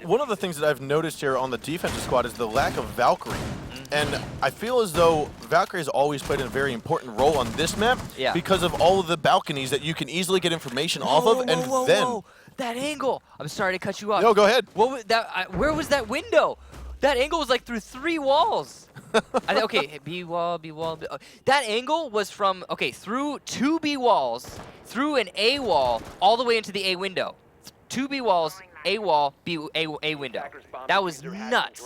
One of the things that I've noticed here on the defensive squad is the lack of Valkyrie. And I feel as though Valkyrie has always played a very important role on this map because of all of the balconies that you can easily get information off of, and then... That angle! I'm sorry to cut you off. No, go ahead. What was that? Where was that window? That angle was like through 3 walls. Okay, B wall, B wall. That angle was from, okay, through 2 B walls, through an A wall, all the way into the A window. 2 B walls, A wall, A window. That was nuts.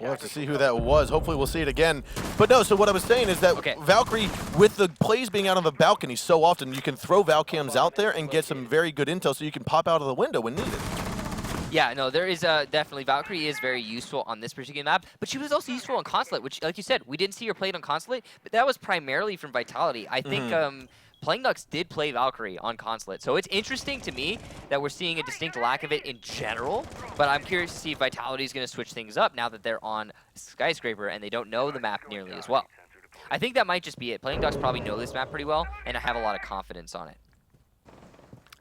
We'll have to see who that was. Hopefully we'll see it again. But no, so what I was saying is that Valkyrie, with the plays being out on the balcony so often, you can throw Valcams out there and get some very good intel so you can pop out of the window when needed. Yeah, no, there is definitely, Valkyrie is very useful on this particular map, but she was also useful on Consulate, which, like you said, we didn't see her played on Consulate, but that was primarily from Vitality. I think Playing Ducks did play Valkyrie on Consulate, so it's interesting to me that we're seeing a distinct lack of it in general, but I'm curious to see if Vitality is going to switch things up now that they're on Skyscraper and they don't know the map nearly as well. I think that might just be it. Playing Ducks probably know this map pretty well, and I have a lot of confidence on it.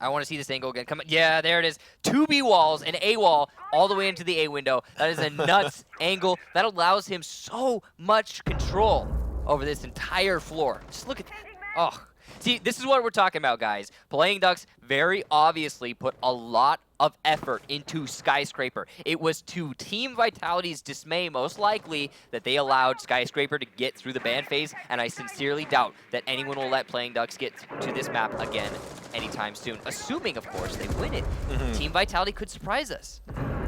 I want to see this angle again. Come on. Yeah, there it is. 2 B walls and A wall all the way into the A window. That is a nuts angle. That allows him so much control over this entire floor. Just look at that. Oh. See, this is what we're talking about, guys. Playing Ducks very obviously put a lot of effort into Skyscraper. It was to Team Vitality's dismay, most likely, that they allowed Skyscraper to get through the ban phase, and I sincerely doubt that anyone will let Playing Ducks get to this map again anytime soon, assuming, of course, they win it. Team Vitality could surprise us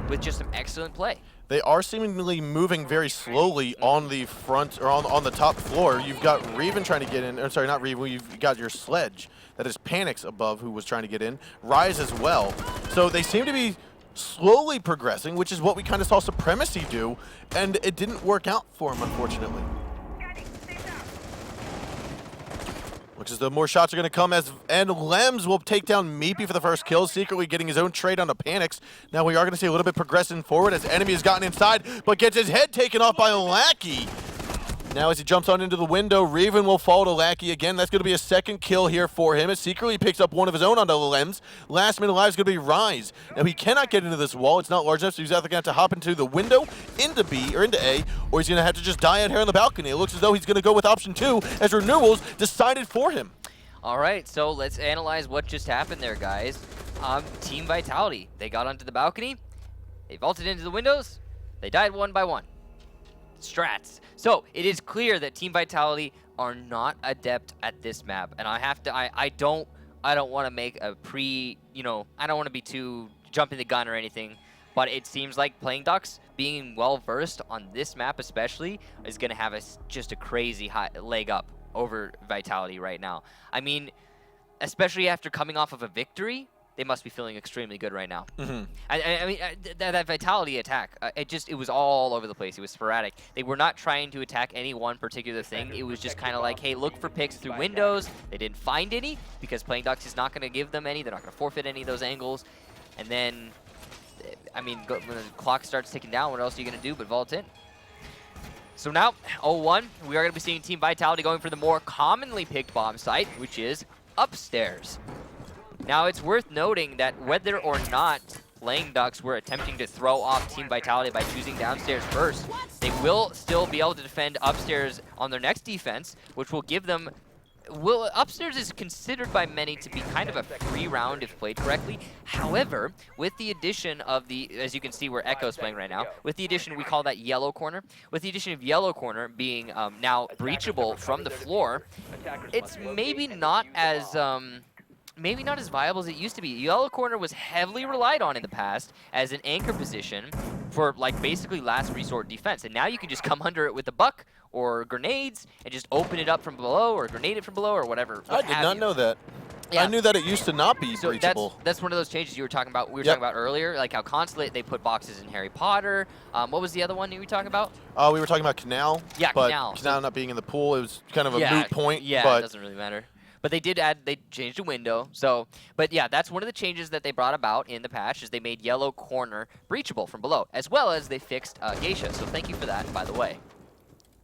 with just some excellent play. They are seemingly moving very slowly on the front, or on the top floor. You've got Reven trying to get in, or sorry, not Reven, you've got your Sledge. That is Panics above, who was trying to get in. Rise as well. So they seem to be slowly progressing, which is what we kind of saw Supremacy do, and it didn't work out for him, unfortunately. Looks as though more shots are going to come, and Lems will take down Meepy for the first kill, secretly getting his own trade onto Panics. Now we are going to see a little bit progressing forward as enemy has gotten inside, but gets his head taken off by Lackey. Now as he jumps on into the window, Reven will fall to Lackey again. That's going to be a second kill here for him as secretly picks up one of his own onto Lems. Last minute alive is going to be Rise. Now he cannot get into this wall. It's not large enough, so he's either going to have to hop into the window, into B, or into A, or he's going to have to just die out here on the balcony. It looks as though he's going to go with option 2 as Renewals decided for him. All right, so let's analyze what just happened there, guys. Team Vitality, they got onto the balcony, they vaulted into the windows, they died one by one. Strats. So it is clear that Team Vitality are not adept at this map, and I don't want to make a I don't want to be too jumping the gun or anything, but it seems like Playing Ducks, being well versed on this map especially, is going to have just a crazy high leg up over Vitality right now. I mean, especially after coming off of a victory, they must be feeling extremely good right now. I mean, that Vitality attack, it was all over the place. It was sporadic. They were not trying to attack any one particular thing. It was just kind of like, hey, look for picks through windows. They didn't find any because Playing Ducks is not going to give them any. They're not going to forfeit any of those angles. And then, I mean, when the clock starts ticking down, what else are you going to do but vault in? So now, 0-1, we are going to be seeing Team Vitality going for the more commonly picked bomb site, which is upstairs. Now, it's worth noting that whether or not Playing Ducks were attempting to throw off Team Vitality by choosing downstairs first, they will still be able to defend upstairs on their next defense, which will give them... upstairs is considered by many to be kind of a free round if played correctly. However, with the addition of the, as you can see where Echo's playing right now, with the addition, we call that yellow corner. With the addition of yellow corner being now breachable from the floor, it's maybe not as viable as it used to be. Yellow corner was heavily relied on in the past as an anchor position for like basically last resort defense, and now you can just come under it with a buck or grenades and just open it up from below or grenade it from below or whatever. I did not know that. Yeah. I knew that it used to not be So breachable. that's one of those changes you were talking about. We were talking about earlier, like how Consulate, they put boxes in Harry Potter. What was the other one you were talking about? We were talking about Canal. Yeah, but Canal. Canal not being in the pool, it was kind of a moot point. Yeah, but it doesn't really matter. But they changed the window. So, but yeah, that's one of the changes that they brought about in the patch is they made yellow corner breachable from below, as well as they fixed Geisha. So thank you for that, by the way.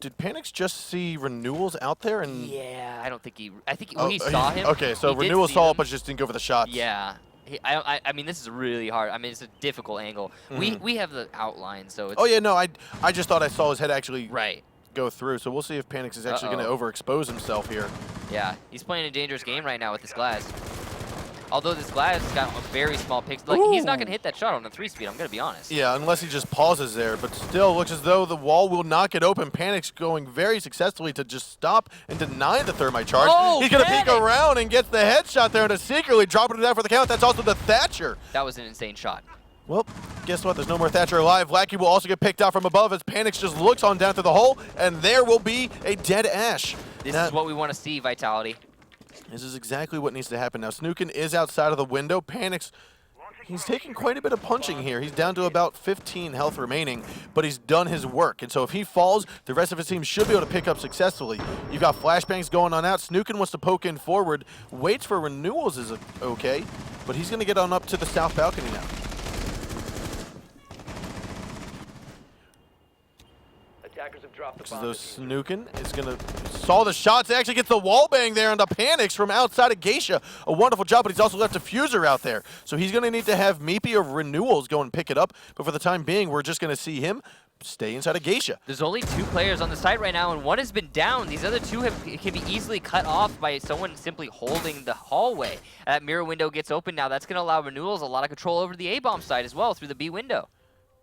Did Panics just see Renewals out there? And Yeah, I don't think he. I think when he saw him. Okay, so he did Renewals see saw him. it, but just didn't go for the shots. Yeah. I mean, this is really hard. I mean, it's a difficult angle. We have the outline, so it's... Oh yeah, no, I just thought I saw his head actually Right. go through. So we'll see if Panics is actually going to overexpose himself here. Yeah, he's playing a dangerous game right now with this glass. Although this glass has got a very small pixel. Like, he's not going to hit that shot on the 3-speed, I'm going to be honest. Yeah, unless he just pauses there. But still, looks as though the wall will not get open. Panics going very successfully to just stop and deny the thermite charge. Oh, he's going to peek Panic! around and gets the headshot there to secretly dropping it down for the count. That's also the Thatcher. That was an insane shot. Well, guess what? There's no more Thatcher alive. Lackey will also get picked out from above as Panics just looks on down through the hole, and there will be a dead Ash. This is what we want to see, Vitality. This is exactly what needs to happen. Now, Snookin is outside of the window. Panics, he's taking quite a bit of punching here. He's down to about 15 health remaining, but he's done his work. And so if he falls, the rest of his team should be able to pick up successfully. You've got flashbangs going on out. Snookin wants to poke in forward. Waits for Renewals is okay, but he's going to get on up to the south balcony now. Attackers have dropped the So bomb. Snookin is going to saw the shots. Actually gets the wall bang there on the Panics from outside of Geisha. A wonderful job, but he's also left Diffuser out there. So he's going to need to have Meepy or Renewals go and pick it up. But for the time being, we're just going to see him stay inside of Geisha. There's only 2 players on the site right now, and one has been down. These other 2 can be easily cut off by someone simply holding the hallway. That mirror window gets open now. That's going to allow Renewals a lot of control over the A-bomb side as well through the B window.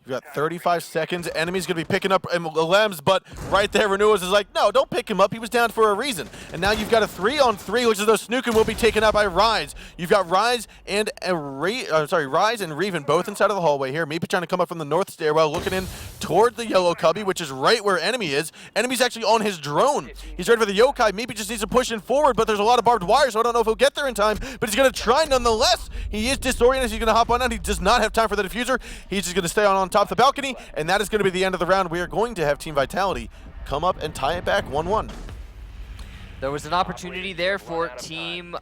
You've got 35 seconds. Enemy's going to be picking up Lems, but right there, Renewals is like, no, don't pick him up. He was down for a reason. And now you've got a 3-on-3, which is though Snookin will be taken out by Rise. You've got Rise and Rise and Reven both inside of the hallway here. Meepy trying to come up from the north stairwell, looking in toward the yellow cubby, which is right where Enemy is. Enemy's actually on his drone. He's ready for the yokai. Meepy just needs to push in forward, but there's a lot of barbed wire, so I don't know if he'll get there in time, but he's going to try nonetheless. He is disoriented. He's going to hop on out. He does not have time for the diffuser. He's just going to stay on top of the balcony, and that is going to be the end of the round. We are going to have Team Vitality come up and tie it back 1-1. There was an opportunity there for Team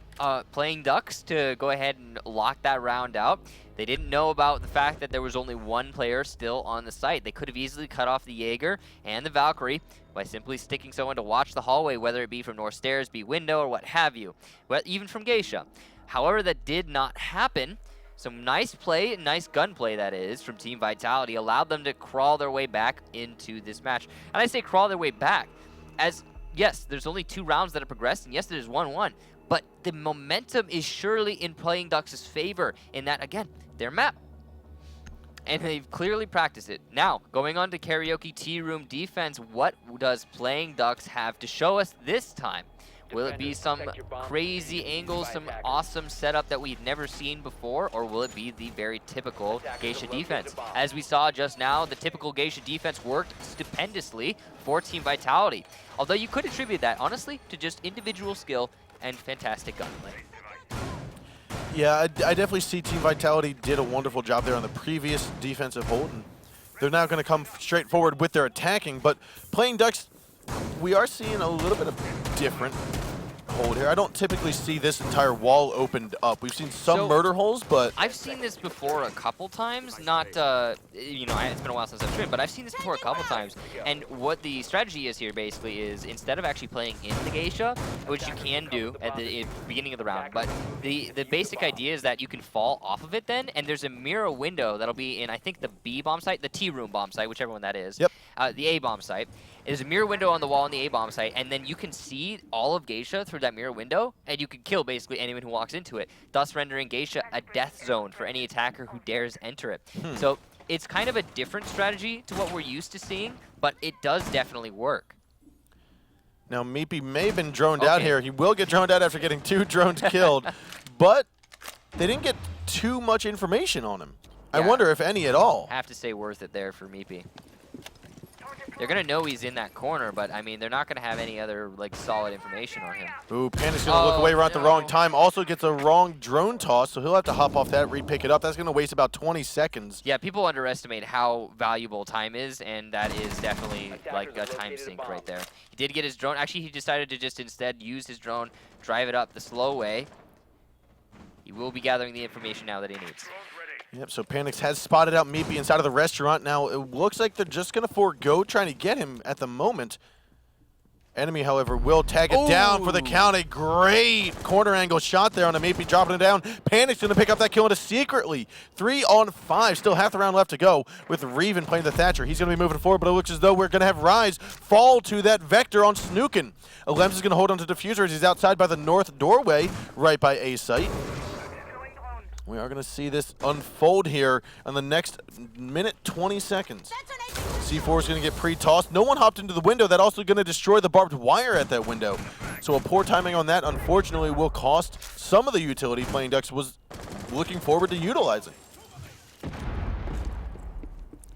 Playing Ducks to go ahead and lock that round out. They didn't know about the fact that there was only 1 player still on the site. They could have easily cut off the Jaeger and the Valkyrie by simply sticking someone to watch the hallway, whether it be from North Stairs, B window, or what have you, even from Geisha. However, that did not happen. Some nice play, nice gunplay that is, from Team Vitality allowed them to crawl their way back into this match. And I say crawl their way back, as yes, there's only 2 rounds that have progressed, and yes, there's 1-1, but the momentum is surely in Playing Ducks' favor in that, again, their map. And they've clearly practiced it. Now, going on to Karaoke Tea Room defense, what does Playing Ducks have to show us this time? Will it be some crazy angles, some awesome setup that we've never seen before, or will it be the very typical Geisha defense? As we saw just now, the typical Geisha defense worked stupendously for Team Vitality. Although you could attribute that, honestly, to just individual skill and fantastic gunplay. Yeah, I definitely see Team Vitality did a wonderful job there on the previous defensive hold, and they're now going to come straight forward with their attacking, but Playing Ducks, we are seeing a little bit of different. hold here. I don't typically see this entire wall opened up. We've seen some So, murder holes, but I've seen this before a couple times, not, you know, it's been a while since I've streamed, but I've seen this before a couple times. And what the strategy is here, basically, is instead of actually playing in the geisha, which you can do at the beginning of the round, but the basic idea is that you can fall off of it then, and there's a mirror window that'll be in, I think, the B bomb site, the T room bomb site, whichever one that is. Yep. The A bomb site. There's a mirror window on the wall on the A bomb site, and then you can see all of geisha through that mirror window, and you can kill basically anyone who walks into it, thus rendering geisha a death zone for any attacker who dares enter it. So it's kind of a different strategy to what we're used to seeing, but it does definitely work. now Meepy may have been droned out here. He will get droned out after getting 2 drones killed, but they didn't get too much information on him. I Yeah. wonder if any at all. Have to say worth it there for Meepy. They're going to know he's in that corner, but, I mean, they're not going to have any other, like, solid information on him. Ooh, Panic's going to look away right at the wrong time. Also gets a wrong drone toss, so he'll have to hop off that, re-pick it up. That's going to waste about 20 seconds. Yeah, people underestimate how valuable time is, and that is definitely, like, a time sink right there. He did get his drone. Actually, he decided to just instead use his drone, drive it up the slow way. He will be gathering the information now that he needs. Yep, so Panix has spotted out Meepy inside of the restaurant. Now, it looks like they're just going to forego trying to get him at the moment. Enemy, however, will tag it down for the count. A great corner angle shot there on a Meepy, dropping it down. Panic's going to pick up that kill into secretly. 3 on 5, still half the round left to go with Reven playing the Thatcher. He's going to be moving forward, but it looks as though we're going to have Rise fall to that Vector on Snookin. Lems is going to hold on to Diffuser as he's outside by the north doorway, right by A site. We are going to see this unfold here in the next minute 20 seconds. C4 is going to get pre-tossed. No one hopped into the window. That also going to destroy the barbed wire at that window. So a poor timing on that, unfortunately, will cost some of the utility Playing Ducks was looking forward to utilizing.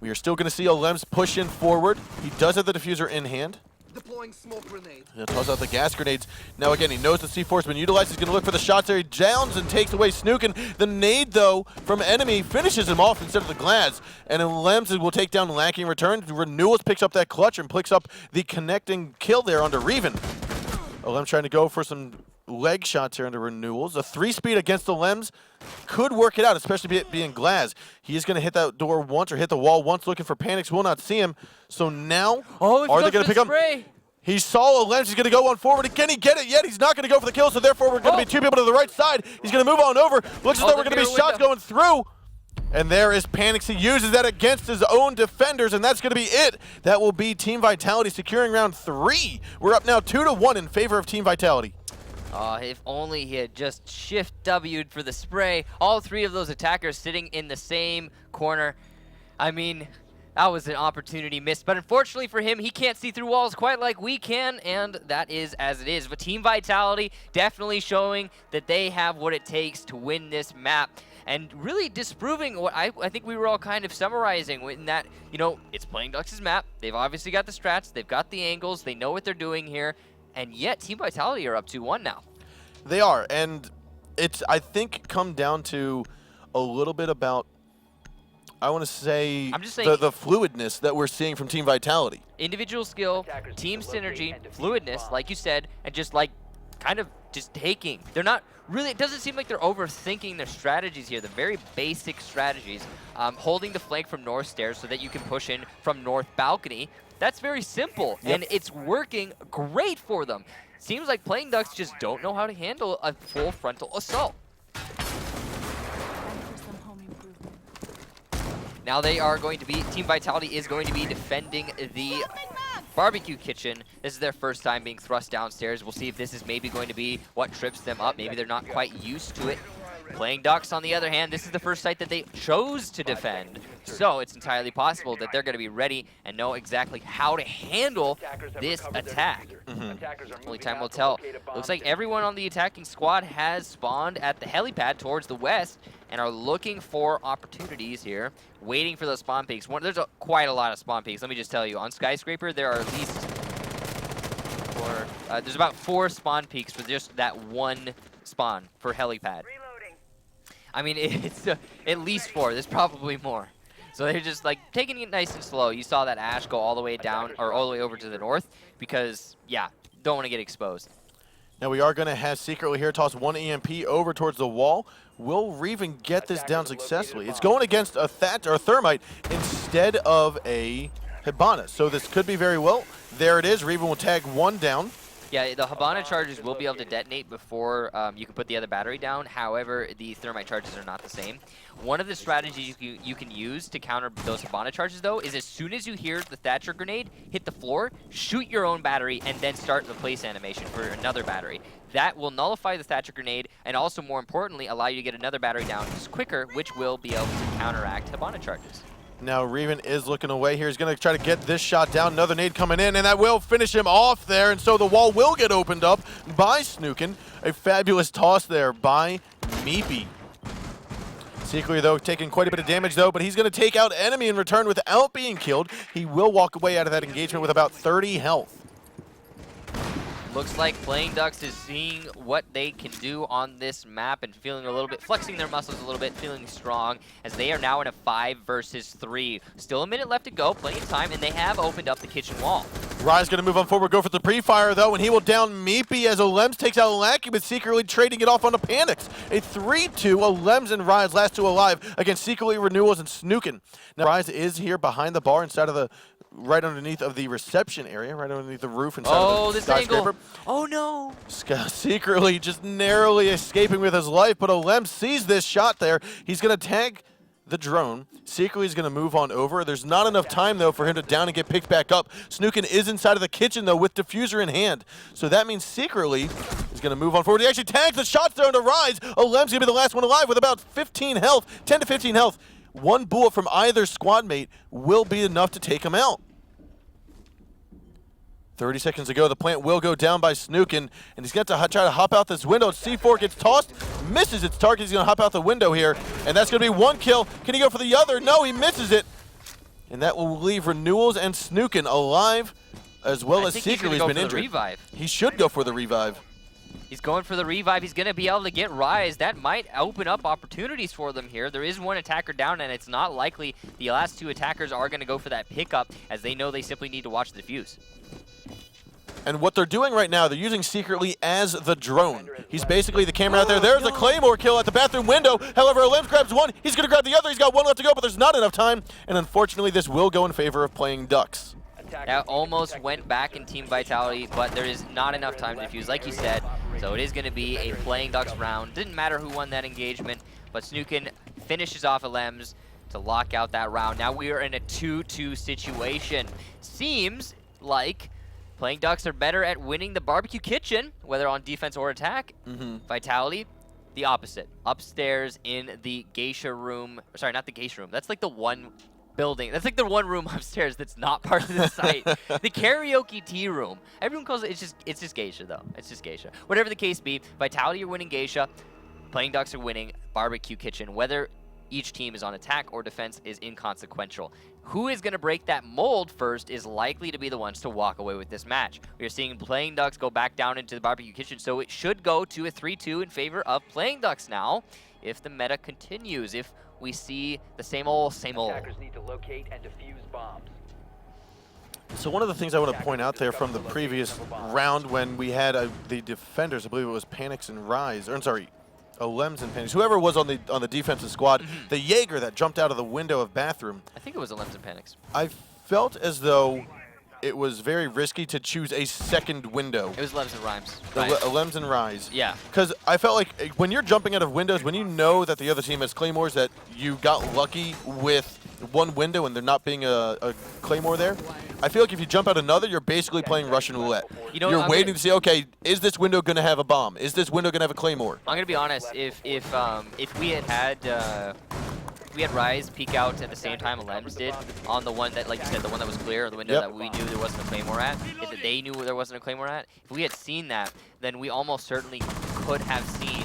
We are still going to see Olems push in forward. He does have the diffuser in hand. Deploying smoke grenade. He'll toss out the gas grenades. Now again, he knows the C4 has been utilized. He's going to look for the shots there. He downs and takes away Snookin. The nade, though, from enemy finishes him off instead of the glass. And then Lems will take down Lacking return. Renewals picks up that clutch and picks up the connecting kill there onto Reven. Lems trying to go for some leg shots here into Renewals. A 3-speed against the Lems could work it out, especially being Glaz. He is going to hit that door once or hit the wall once, looking for Panics. Will not see him. So now, are they going to pick up? He saw a Lems. He's going to go on forward. Can he get it yet? He's not going to go for the kill, so therefore we're going to be 2 people to the right side. He's going to move on over. Looks as though we're going to be shots going through. And there is Panics. He uses that against his own defenders, and that's going to be it. That will be Team Vitality securing round 3. We're up now 2-1 in favor of Team Vitality. If only he had just shift W'd for the spray. All 3 of those attackers sitting in the same corner. I mean, that was an opportunity missed. But unfortunately for him, he can't see through walls quite like we can, and that is as it is. But Team Vitality definitely showing that they have what it takes to win this map. And really disproving what I think we were all kind of summarizing in that, you know, it's Playing Ducks' map. They've obviously got the strats. They've got the angles. They know what they're doing here. And yet, Team Vitality are up 2-1 now. They are, and it's, I think, come down to a little bit about, I want to say, the fluidness that we're seeing from Team Vitality. Individual skill, team synergy, fluidness, like you said, and just like, kind of just taking. They're not really, it doesn't seem like they're overthinking their strategies here, the very basic strategies. Holding the flank from north stairs so that you can push in from north balcony. That's very simple, and it's working great for them. Seems like Playing Ducks just don't know how to handle a full frontal assault. Now they are going to be, Team Vitality is going to be defending the barbecue kitchen. This is their first time being thrust downstairs. We'll see if this is maybe going to be what trips them up. Maybe they're not quite used to it. Playing Ducks, on the other hand, this is the first site that they chose to defend. So it's entirely possible that they're going to be ready and know exactly how to handle this attack. Only time will tell. Looks like everyone on the attacking squad has spawned at the helipad towards the west and are looking for opportunities here, waiting for those spawn peaks. There's quite a lot of spawn peaks. Let me just tell you, on Skyscraper, there are at least there's about 4 spawn peaks for just that one spawn for helipad. I mean, it's at least 4. There's probably more. So they're just like taking it nice and slow. You saw that Ash go all the way down, or all the way over to the north, because, yeah, don't want to get exposed. Now we are going to have secretly here toss one EMP over towards the wall. Will Reven get this down successfully? It's going against a Thermite instead of a Hibana, so this could be very well. There it is. Reven will tag one down. Yeah, the Hibana charges will be able to detonate before you can put the other battery down. However, the Thermite charges are not the same. One of the strategies you can use to counter those Hibana charges, though, is as soon as you hear the Thatcher grenade hit the floor, shoot your own battery and then start the place animation for another battery. That will nullify the Thatcher grenade and also, more importantly, allow you to get another battery down just quicker, which will be able to counteract Hibana charges. Now Reven is looking away here. He's going to try to get this shot down. Another nade coming in, and that will finish him off there. And so the wall will get opened up by Snookin. A fabulous toss there by Meepy. Secretly, though, taking quite a bit of damage, though, but he's going to take out enemy in return without being killed. He will walk away out of that engagement with about 30 health. Looks like Playing Ducks is seeing what they can do on this map and feeling a little bit, flexing their muscles a little bit, feeling strong, as they are now in a 5 versus 3. Still a minute left to go, plenty of time, and they have opened up the kitchen wall. Rise going to move on forward, go for the pre-fire, though, and he will down Meepy as Olems takes out Lackey, but secretly trading it off onto Panics. A 3-2, Olems and Rise last two alive against secretly Renewals and Snookin. Now Rise is here behind the bar inside of the, right underneath of the reception area, right underneath the roof inside of the Skyscraper. Angle. Oh no! Secretly just narrowly escaping with his life, but Olem sees this shot there. He's going to tag the drone. Secretly is going to move on over. There's not enough time, though, for him to down and get picked back up. Snookin is inside of the kitchen, though, with diffuser in hand. So that means Secretly is going to move on forward. He actually tags the shots there to Rise. Olem's going to be the last one alive with about 15 health, 10 to 15 health. One bullet from either squad mate will be enough to take him out. 30 seconds to go. The plant will go down by Snookin, and he's got to try to hop out this window. C4 gets tossed, misses its target. He's going to hop out the window here, and that's going to be one kill. Can he go for the other? No, he misses it. And that will leave Renewals and Snookin alive, as well as Secretly's been injured. Revive. He should go for the revive. He's going for the revive. He's going to be able to get Rise. That might open up opportunities for them here. There is one attacker down, and it's not likely the last two attackers are going to go for that pickup, as they know they simply need to watch the defuse. And what they're doing right now, they're using Secretly as the drone. He's basically the camera out there. There's a Claymore kill at the bathroom window. However, Olems grabs one. He's going to grab the other. He's got one left to go, but there's not enough time. And unfortunately, this will go in favor of Playing Ducks. That almost went back in Team Vitality, but there is not enough time to defuse, like you said. So it is going to be a Playing Ducks round. Didn't matter who won that engagement, but Snookin finishes off Olems to lock out that round. Now we are in a 2-2 situation. Seems like Playing Ducks are better at winning the barbecue kitchen, whether on defense or attack. Vitality, the opposite. Upstairs in the geisha room. Sorry, not the geisha room. That's like the one building. That's like the one room upstairs that's not part of the site. The karaoke tea room. Everyone calls it, it's just geisha though. It's just geisha. Whatever the case be, Vitality are winning geisha. Playing Ducks are winning barbecue kitchen. Whether each team is on attack or defense is inconsequential. Who is going to break that mold first is likely to be the ones to walk away with this match. We are seeing Playing Ducks go back down into the barbecue kitchen, so it should go to a 3-2 in favor of Playing Ducks now, if the meta continues, if we see the same old, same old. Attackers need to locate and defuse bombs. So one of the things I want to point out there from the previous round when we had the defenders, I believe it was Panics and Rise, or I'm sorry, Olems and Panics, whoever was on the defensive squad, the Jaeger that jumped out of the window of bathroom. I think it was Olems and Panics. I felt as though it was very risky to choose a second window. It was Olems and Rhymes. Olems and Rise. Yeah. Because I felt like when you're jumping out of windows, when you know that the other team has Claymores, that you got lucky with one window and there not being a Claymore there, I feel like if you jump out another, you're basically playing Russian roulette. You know, you're waiting to see, okay, is this window going to have a bomb? Is this window going to have a Claymore? I'm going to be honest, if we had Rise peek out at the same time Olems did on the one that, like you said, the one that was clear, or the window that we knew there wasn't a Claymore at, if they knew there wasn't a Claymore at, if we had seen that, then we almost certainly could have seen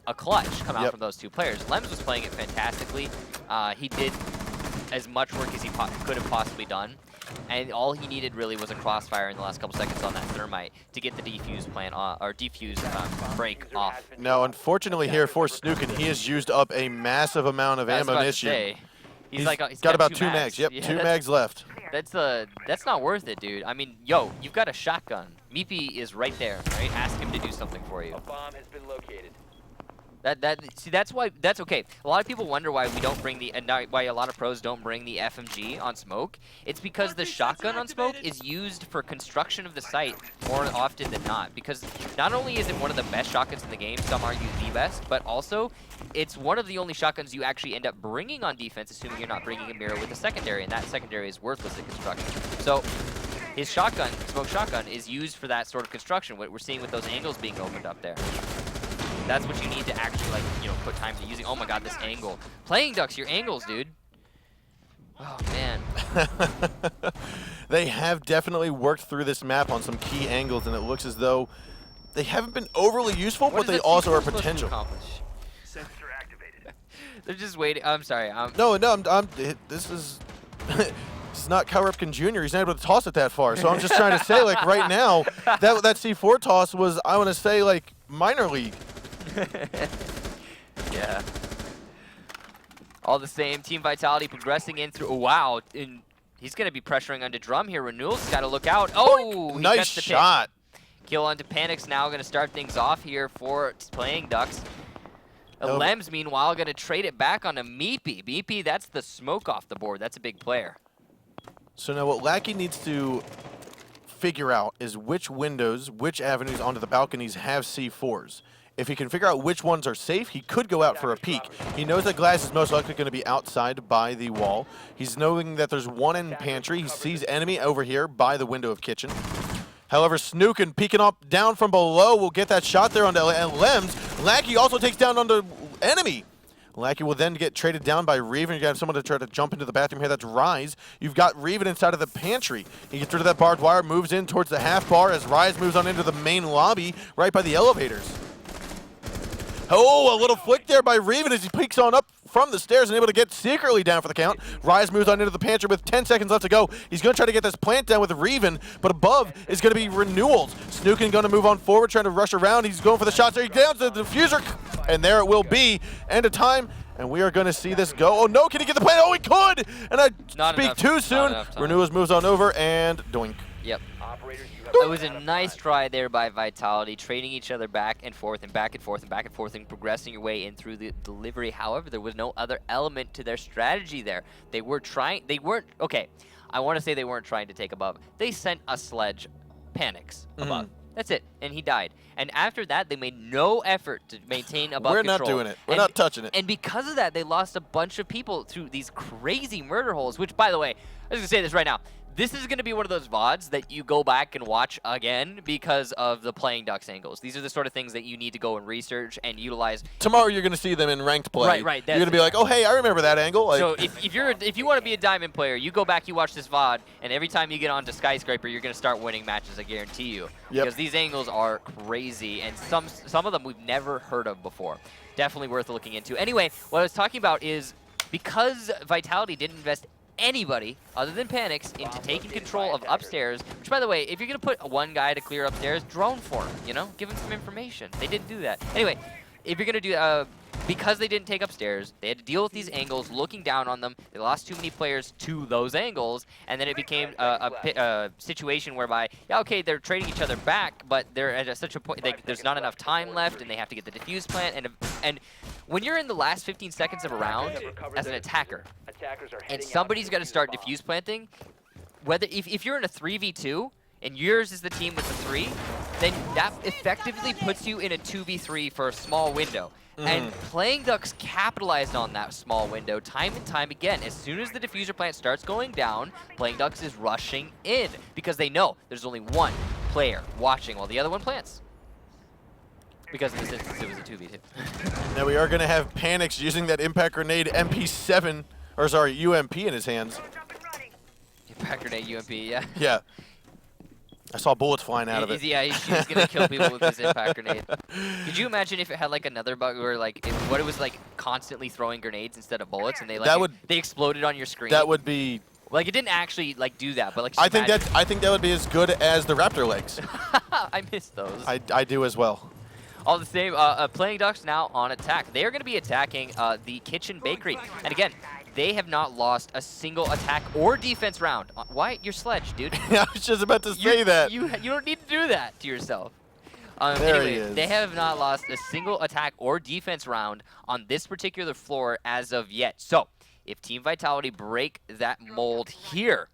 a clutch come out from those two players. Lems was playing it fantastically. He did as much work as he could have possibly done. And all he needed really was a crossfire in the last couple seconds on that Thermite to get the defuse plan or defuse break off. Now, unfortunately here for Snookin, he has used up a massive amount of ammunition. He's got about two mags. Yep, yeah, 2 mags left. That's not worth it, dude. I mean, yo, you've got a shotgun. Meepy is right there, right? Ask him to do something for you. A bomb has been located. See, that's why, that's okay. A lot of people wonder why we don't bring the, why a lot of pros don't bring the FMG on smoke. It's because the shotgun on smoke is used for construction of the site more often than not. Because not only is it one of the best shotguns in the game, some argue the best, but also it's one of the only shotguns you actually end up bringing on defense, assuming you're not bringing a mirror with a secondary, and that secondary is worthless at construction. So his shotgun, smoke shotgun, is used for that sort of construction, what we're seeing with those angles being opened up there. That's what you need to actually, like, you know, put time to using. Oh my god, this angle. Playing ducks, your angles, dude. Oh, man. They have definitely worked through this map on some key angles, and it looks as though they haven't been overly useful, but they also are potential. Sensor activated. They're just waiting. I'm sorry. No, this is... This is not Kyle Ripken Jr. He's not able to toss it that far. So I'm just trying to say, like, right now, that C4 toss was, I want to say, like, minor league. Yeah. All the same, Team Vitality progressing in through. Wow. He's going to be pressuring onto Drum here. Renewal's got to look out. Oh, he nice gets the shot. Kill onto Panic's now going to start things off here for Playing Ducks. Lems, meanwhile, going to trade it back onto Meepy. Meepy, that's the smoke off the board. That's a big player. So now what Lackey needs to figure out is which windows, which avenues onto the balconies have C4s. If he can figure out which ones are safe, he could go out for a peek. He knows that glass is most likely going to be outside by the wall. He's knowing that there's one in pantry. He sees enemy over here by the window of kitchen. However, Snookin peeking up down from below will get that shot there onto Lems. Lackey also takes down onto enemy. Lackey will then get traded down by Reven. You have someone to try to jump into the bathroom here. That's Rise. You've got Reven inside of the pantry. He gets rid of that barbed wire, moves in towards the half bar as Rise moves on into the main lobby right by the elevators. Oh, a little flick there by Reven as he peeks on up from the stairs and able to get secretly down for the count. Rise moves on into the pantry with 10 seconds left to go. He's going to try to get this plant down with Reven, but above is going to be Renewals. Snookin going to move on forward, trying to rush around. He's going for the shots there. He downs the diffuser, and there it will be. End of time, and we are going to see this go. Oh no, can he get the plant? Oh, he could! And I speak too soon. Renewals moves on over, and doink. Yep. Operators, you have It was a nice try there by Vitality, trading each other back and forth and back and forth and back and forth and progressing your way in through the delivery. However, there was no other element to their strategy there. They weren't, okay, I want to say they weren't trying to take above. They sent a sledge, Panics, above. That's it, and he died. And after that, they made no effort to maintain above We're control. not doing it. We're not touching it. And because of that, they lost a bunch of people through these crazy murder holes, which, by the way, I was going to say this right now. This is going to be one of those VODs that you go back and watch again because of the Playing Ducks angles. These are the sort of things that you need to go and research and utilize. Tomorrow you're going to see them in ranked play. Right. You're going to be like, oh, hey, I remember that angle. Like, so if you want to be a diamond player, you go back, you watch this VOD, and every time you get onto Skyscraper, you're going to start winning matches, I guarantee you. Yep. Because these angles are crazy, and some of them we've never heard of before. Definitely worth looking into. Anyway, what I was talking about is because Vitality didn't invest anybody other than Panics into taking control of upstairs, which, by the way, if you're going to put one guy to clear upstairs, drone for him, you know? Give him some information. They didn't do that. Anyway, if you're going to do, because they didn't take upstairs, they had to deal with these angles, looking down on them. They lost too many players to those angles, and then it became a situation whereby, yeah, okay, they're trading each other back, but they're at such a point, there's not enough time left, and they have to get the defuse plant, and when you're in the last 15 seconds of a round as an attacker, and somebody's got to start defuse planting, whether if you're in a 3v2 and yours is the team with the 3, then that effectively puts you in a 2v3 for a small window. And Playing Ducks capitalized on that small window time and time again. As soon as the diffuser plant starts going down, Playing Ducks is rushing in because they know there's only one player watching while the other one plants. Because in this instance, it was a 2v2. Now we are going to have Panics using that impact grenade MP7, or sorry, UMP in his hands. Impact grenade UMP, yeah. Yeah. I saw bullets flying out of it. Yeah, he's going to kill people with his impact grenade. Could you imagine if it had like another bug where like what it was like constantly throwing grenades instead of bullets, and they exploded on your screen? That would be. Like it didn't actually like do that, but like. I think that would be as good as the Raptor legs. I miss those. I do as well. All the same, Playing Ducks now on attack. They are going to be attacking the Kitchen Bakery. And again, they have not lost a single attack or defense round. Why? Your sledge, dude. I was just about to say that. You don't need to do that to yourself. There he Anyway, is. they have not lost a single attack or defense round on this particular floor as of yet. So, if Team Vitality break that mold here,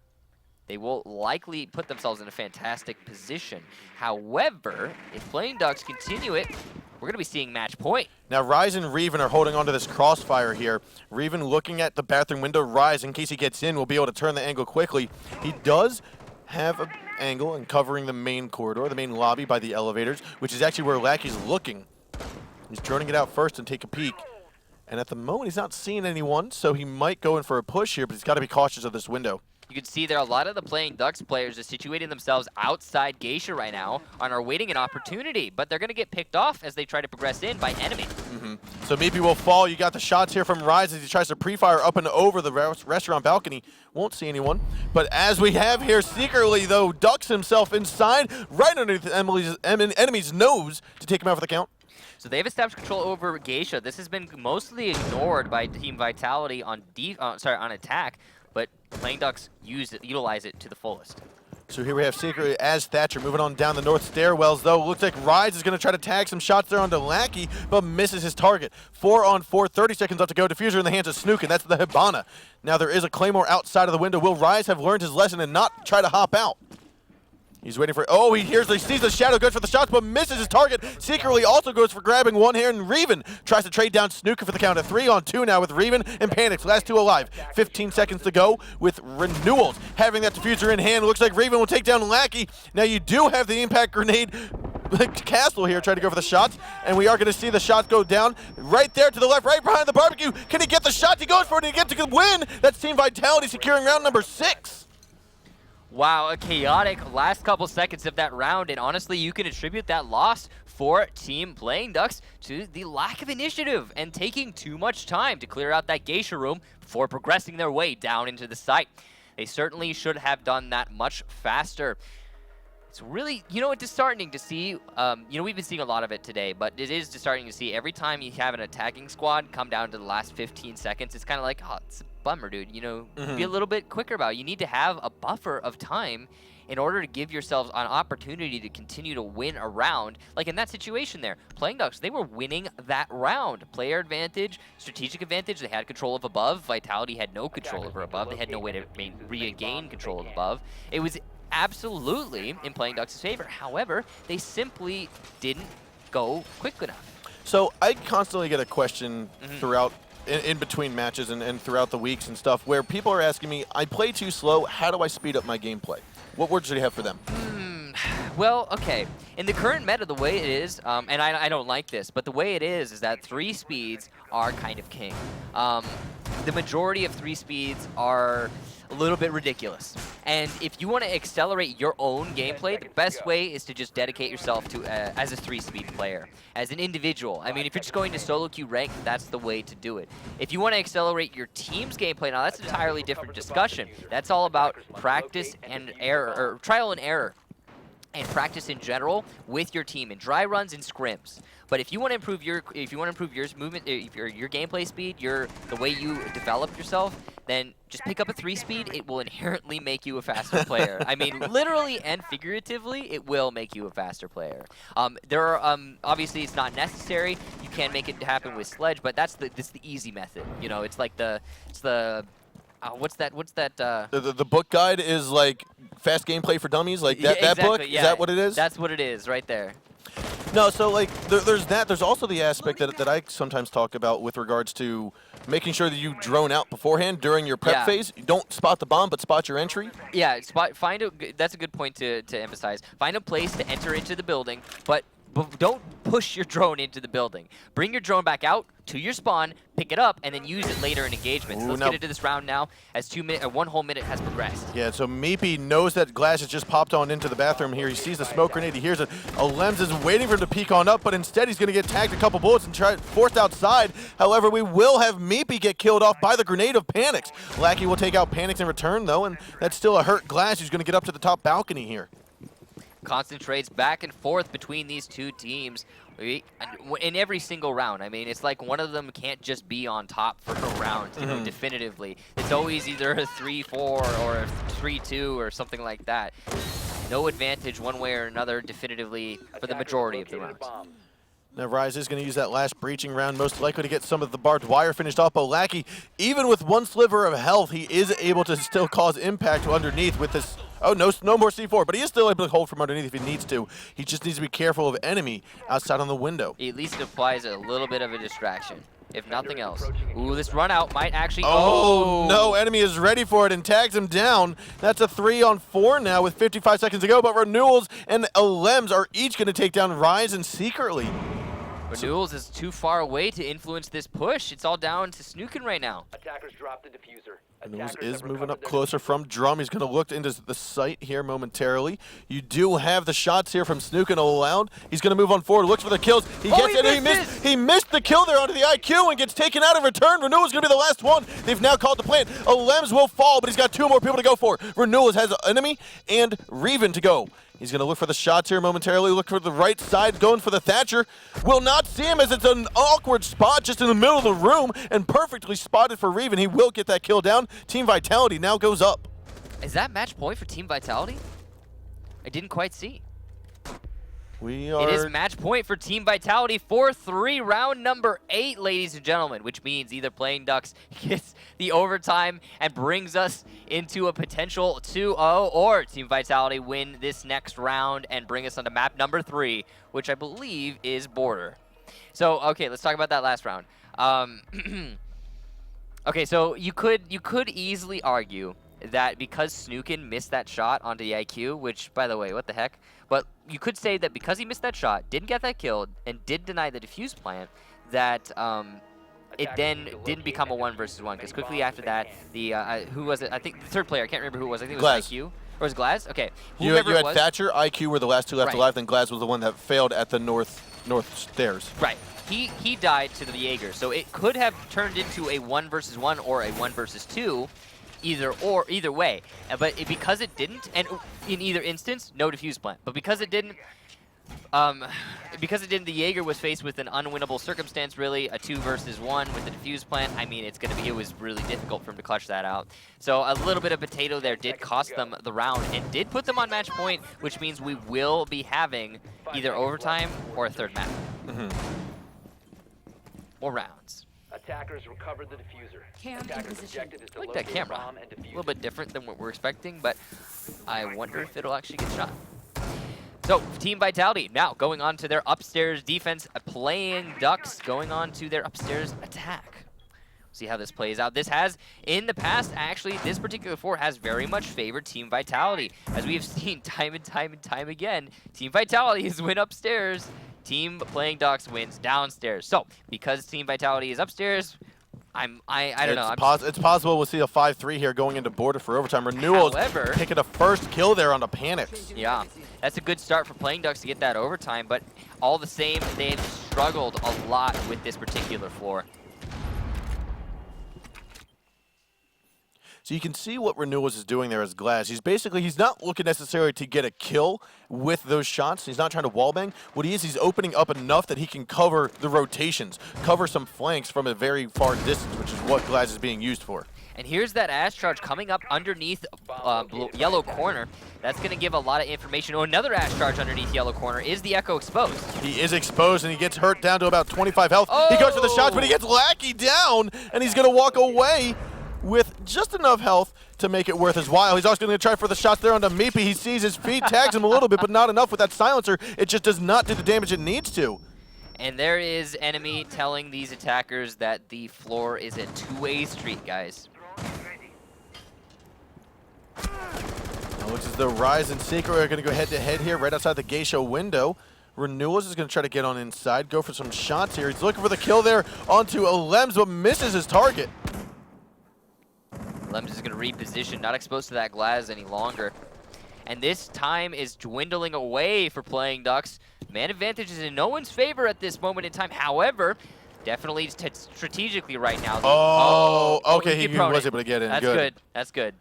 they will likely put themselves in a fantastic position. However, if Playing Ducks continue it, we're going to be seeing match point. Now, Rise and Reven are holding onto this crossfire here. Reven looking at the bathroom window. Rise, in case he gets in, will be able to turn the angle quickly. He does have an angle and covering the main corridor, the main lobby by the elevators, which is actually where Lackey's looking. He's droning it out first and take a peek. And at the moment, he's not seeing anyone, so he might go in for a push here, but he's got to be cautious of this window. You can see there a lot of the Playing Ducks players are situating themselves outside Geisha right now and are waiting an opportunity, but they're going to get picked off as they try to progress in by enemy. So Meepy will fall. You got the shots here from Rise as he tries to pre-fire up and over the restaurant balcony. Won't see anyone. But as we have here, secretly, though, ducks himself inside, right underneath enemy's nose to take him out for the count. So they've established control over Geisha. This has been mostly ignored by Team Vitality on attack, but Playing Ducks utilize it to the fullest. So here we have secretly as Thatcher moving on down the north stairwells, though. Looks like Rise is going to try to tag some shots there onto Lackey, but misses his target. 4-on-4, 30 seconds left to go. Diffuser in the hands of Snook, and that's the Hibana. Now there is a Claymore outside of the window. Will Rise have learned his lesson and not try to hop out? He's waiting for, oh, he sees the shadow, goes for the shots, but misses his target. Secretly also goes for grabbing one here, and Reven tries to trade down Snooker for the count of 3-on-2 now with Reven and Panics. Last two alive. 15 seconds to go with Renewals. Having that diffuser in hand, looks like Reven will take down Lackey. Now you do have the impact grenade Castle here trying to go for the shots, and we are going to see the shots go down right there to the left, right behind the barbecue. Can he get the shot? He goes for it, and he gets a win. That's Team Vitality securing round number 6. Wow, a chaotic last couple seconds of that round, and honestly, you can attribute that loss for Team Playing Ducks to the lack of initiative and taking too much time to clear out that Geisha room before progressing their way down into the site. They certainly should have done that much faster. It's really, it's disheartening to see, we've been seeing a lot of it today, but it is disheartening to see every time you have an attacking squad come down to the last 15 seconds, it's kind of like, oh, it's a bummer, dude, be a little bit quicker about it. You need to have a buffer of time in order to give yourselves an opportunity to continue to win a round. Like in that situation there, Playing Ducks, they were winning that round. Player advantage, strategic advantage, they had control of above. Vitality had no control over above. They had no way to regain control of above. It was absolutely in Playing Ducks' favor. However, they simply didn't go quick enough. So I constantly get a question throughout, in between matches and throughout the weeks and stuff, where people are asking me, I play too slow, how do I speed up my gameplay? What words do you have for them? Well, okay. In the current meta, the way it is, and I don't like this, but the way it is that 3 speeds are kind of king. The majority of 3 speeds are a little bit ridiculous. And if you want to accelerate your own gameplay, the best way is to just dedicate yourself to as a 3-speed player, as an individual. I mean, if you're just going to solo queue rank, that's the way to do it. If you want to accelerate your team's gameplay, now that's an entirely different discussion. That's all about practice and error, or trial and error, and practice in general with your team in dry runs and scrims. But if you want to improve your movement, your gameplay speed, the way you develop yourself, then just pick up a 3-speed. It will inherently make you a faster player. I mean, literally and figuratively, it will make you a faster player. There are obviously it's not necessary. You can make it happen with Sledge, but that's the easy method. It's like what's that? The book guide is like fast gameplay for dummies, like that, yeah, that book? Yeah, is that what it is? That's what it is right there. No, so like there's that. There's also the aspect that I sometimes talk about with regards to making sure that you drone out beforehand during your prep phase. You don't spot the bomb, but spot your entry. Yeah, that's a good point to emphasize. Find a place to enter into the building, but don't push your drone into the building. Bring your drone back out to your spawn, pick it up, and then use it later in engagement. So let's get into this round now as 1 whole minute has progressed. Yeah, so Meepy knows that Glass has just popped on into the bathroom here. He sees the smoke grenade, he hears it. Alems is waiting for him to peek on up, but instead he's going to get tagged a couple bullets and forced outside. However, we will have Meepy get killed off by the grenade of Panics. Lackey will take out Panics in return, though, and that's still a hurt Glass who's going to get up to the top balcony here. concentrates back and forth between these two teams in every single round. I mean, it's like one of them can't just be on top for a round, you know, definitively. It's always either a 3-4 or a 3-2 or something like that. No advantage one way or another definitively for the majority of the rounds. Now Rise is going to use that last breaching round, most likely to get some of the barbed wire finished off. But Lackey, even with one sliver of health, he is able to still cause impact underneath with this. Oh, no more C4, but he is still able to hold from underneath if he needs to. He just needs to be careful of enemy outside on the window. He at least applies a little bit of a distraction, if nothing else. Ooh, this run out might actually. Oh, no, enemy is ready for it and tags him down. That's a 3-on-4 now with 55 seconds to go, but Renewals and Alems are each going to take down Rise and Secretly. Renewals is too far away to influence this push. It's all down to Snookin right now. Attackers dropped the diffuser. Renewals Attackers is have moving up recovered their closer from Drum. He's going to look into the site here momentarily. You do have the shots here from Snookin allowed. He's going to move on forward, looks for the kills. He gets it. He missed the kill there onto the IQ and gets taken out in return. Renewals going to be the last one. They've now called the plant. Alems will fall, but he's got 2 more people to go for. Renewals has an enemy and Reven to go. He's going to look for the shots here momentarily, look for the right side, going for the Thatcher. Will not see him as it's an awkward spot just in the middle of the room and perfectly spotted for Reven. He will get that kill down. Team Vitality now goes up. Is that match point for Team Vitality? I didn't quite see. It is match point for Team Vitality, 4-3, round number 8, ladies and gentlemen, which means either Playing Ducks gets the overtime and brings us into a potential 2-0, or Team Vitality win this next round and bring us onto map number 3, which I believe is Border. So, okay, let's talk about that last round. Okay, so you could easily argue that because Snookin missed that shot onto the IQ, which, by the way, what the heck? But you could say that because he missed that shot, didn't get that kill, and did deny the defuse plant, that it then didn't become a 1 versus 1. Because quickly after that, the who was it? I think the third player. I can't remember who it was. I think it was IQ. Or was it Glaz? Okay. You had Thatcher, IQ were the last 2 left alive, then Glaz was the one that failed at the north stairs. Right. He died to the Jaeger, so it could have turned into a 1 versus 1 or a 1 versus 2. Either way, but because it didn't, and in either instance, no defuse plant. But because it didn't, the Jaeger was faced with an unwinnable circumstance. Really, a 2 versus 1 with the defuse plant. I mean, it was really difficult for him to clutch that out. So a little bit of potato there did cost them the round and did put them on match point, which means we will be having either overtime or a third map. More rounds. Attackers recovered the diffuser. Attackers' objective is to I like that locate camera. bomb and defuse. A little bit different than what we're expecting, but I wonder if it'll actually get shot. So, Team Vitality now going on to their upstairs defense, Playing Ducks going on to their upstairs attack. See how this plays out. This has, in the past, actually, this particular 4 has very much favored Team Vitality. As we have seen time and time again, Team Vitality has win upstairs. Team Playing Ducks wins downstairs. So, because Team Vitality is upstairs, I don't know. It's possible we'll see a 5-3 here going into Border for overtime. Renewals picking a first kill there on the Panics. Yeah, that's a good start for Playing Ducks to get that overtime, but all the same, they've struggled a lot with this particular floor. So you can see what Renewals is doing there as Glaz. He's not looking necessarily to get a kill with those shots. He's not trying to wallbang. What he is, he's opening up enough that he can cover the rotations, cover some flanks from a very far distance, which is what Glaz is being used for. And here's that Ash charge coming up underneath yellow corner. That's going to give a lot of information. Oh, another Ash charge underneath yellow corner. Is the Echo exposed? He is exposed, and he gets hurt down to about 25 health. He goes for the shots, but he gets Lackey down, and he's going to walk away with just enough health to make it worth his while. He's also going to try for the shots there onto Meepy. He sees his feet, tags him a little bit, but not enough with that silencer. It just does not do the damage it needs to. And there is enemy telling these attackers that the floor is a 2-way street, guys. Now looks as though Rise and Secret are going to go head-to-head here right outside the Geisha window. Renewals is going to try to get on inside, go for some shots here. He's looking for the kill there onto Alems, but misses his target. Lems is going to reposition, not exposed to that Glaz any longer. And this time is dwindling away for Playing Ducks. Man advantage is in no one's favor at this moment in time. However, definitely strategically right now. Okay, he was able to get in. That's good. That's good.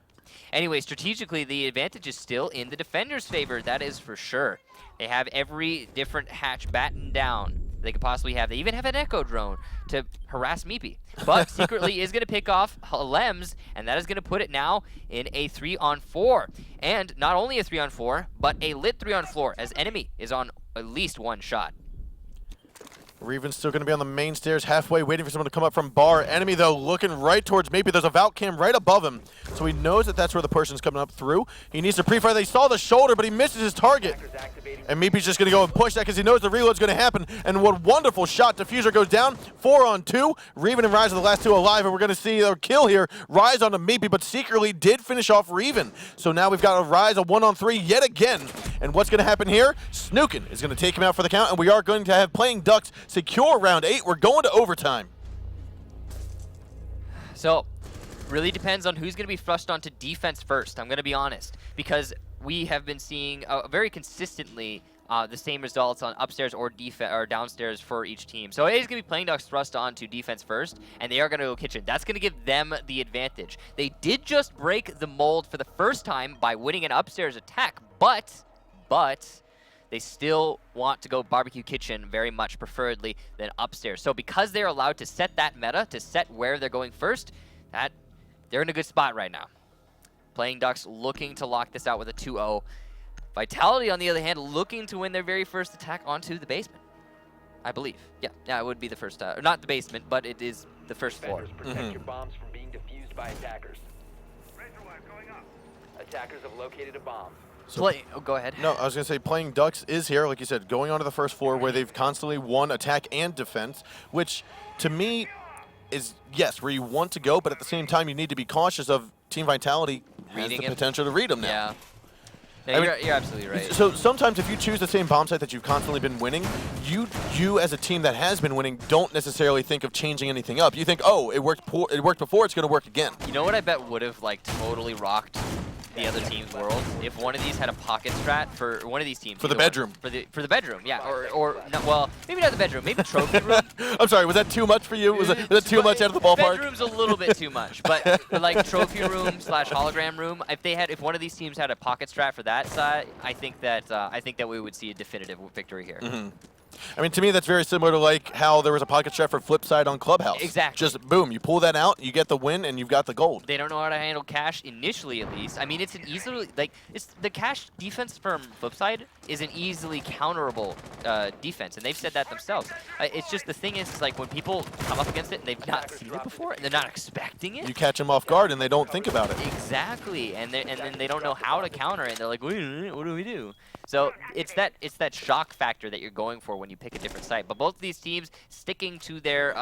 Anyway, strategically, the advantage is still in the defender's favor. That is for sure. They have every different hatch battened down they could possibly have. They even have an echo drone to harass Meepy. But secretly is going to pick off Lems, and that is going to put it now in a 3-on-4. And not only a 3-on-4, but a lit 3-on-4, as enemy is on at least one shot. Reven's still going to be on the main stairs halfway, waiting for someone to come up from bar. Enemy, though, looking right towards Meepy. There's a Valk cam right above him, so he knows that that's where the person's coming up through. He needs to pre-fire. They saw the shoulder, but he misses his target. And Meepy's just going to go and push that because he knows the reload's going to happen. And what wonderful shot. Diffuser goes down, 4-on-2. Reven and Rise are the last two alive, and we're going to see a kill here. Rise onto Meepy, but secretly did finish off Reven. So now we've got a Rise, a 1-on-3 yet again. And what's going to happen here? Snookin is going to take him out for the count, and we are going to have Playing Ducks secure round 8. We're going to overtime. So, really depends on who's going to be flushed onto defense first, I'm going to be honest. Because we have been seeing very consistently the same results on upstairs or downstairs for each team. So it is going to be Playing Ducks thrust onto defense first, and they are going to go kitchen. That's going to give them the advantage. They did just break the mold for the first time by winning an upstairs attack, but they still want to go barbecue kitchen very much preferably than upstairs. So because they're allowed to set that meta, to set where they're going first, they're in a good spot right now. Playing Ducks looking to lock this out with a 2-0. Vitality, on the other hand, looking to win their very first attack onto the basement, I believe. Yeah, it would be the first, not the basement, but it is the first floor. Protect your bombs from being defused by attackers. Attackers have located a bomb. So, go ahead. No, I was going to say Playing Ducks is here, like you said, going onto the first floor where they've constantly won attack and defense, which to me is, yes, where you want to go, but at the same time you need to be cautious of Team Vitality has the potential to read them now. Yeah. Yeah, you're absolutely right. So sometimes if you choose the same bomb site that you've constantly been winning, you as a team that has been winning don't necessarily think of changing anything up. You think, oh, it worked before, it's going to work again. You know what I bet would have like totally rocked the other team's world if one of these had a pocket strat for one of these teams. For the bedroom. For the bedroom, yeah. Or no, well, maybe not the bedroom. Maybe trophy room. I'm sorry, was that too much for you? Was that too much out of the ballpark? Bedroom's a little bit too much, but like trophy room / hologram room. If one of these teams had a pocket strat for that side, I think that we would see a definitive victory here. Mm-hmm. I mean, to me, that's very similar to like how there was a pocket strat for flip side on Clubhouse. Exactly. Just boom, you pull that out, you get the win, and you've got the gold. They don't know how to handle cash initially, at least. I mean, it's an easily it's the cash defense from flip side is an easily counterable defense, and they've said that themselves. It's just the thing is like when people come up against it and they've not seen it before and they're not expecting it. You catch them off guard and they don't think about it. Exactly, and then they don't know how to counter it. And they're like, wait a minute, what do we do? So it's that shock factor that you're going for when you pick a different site. But both of these teams sticking to their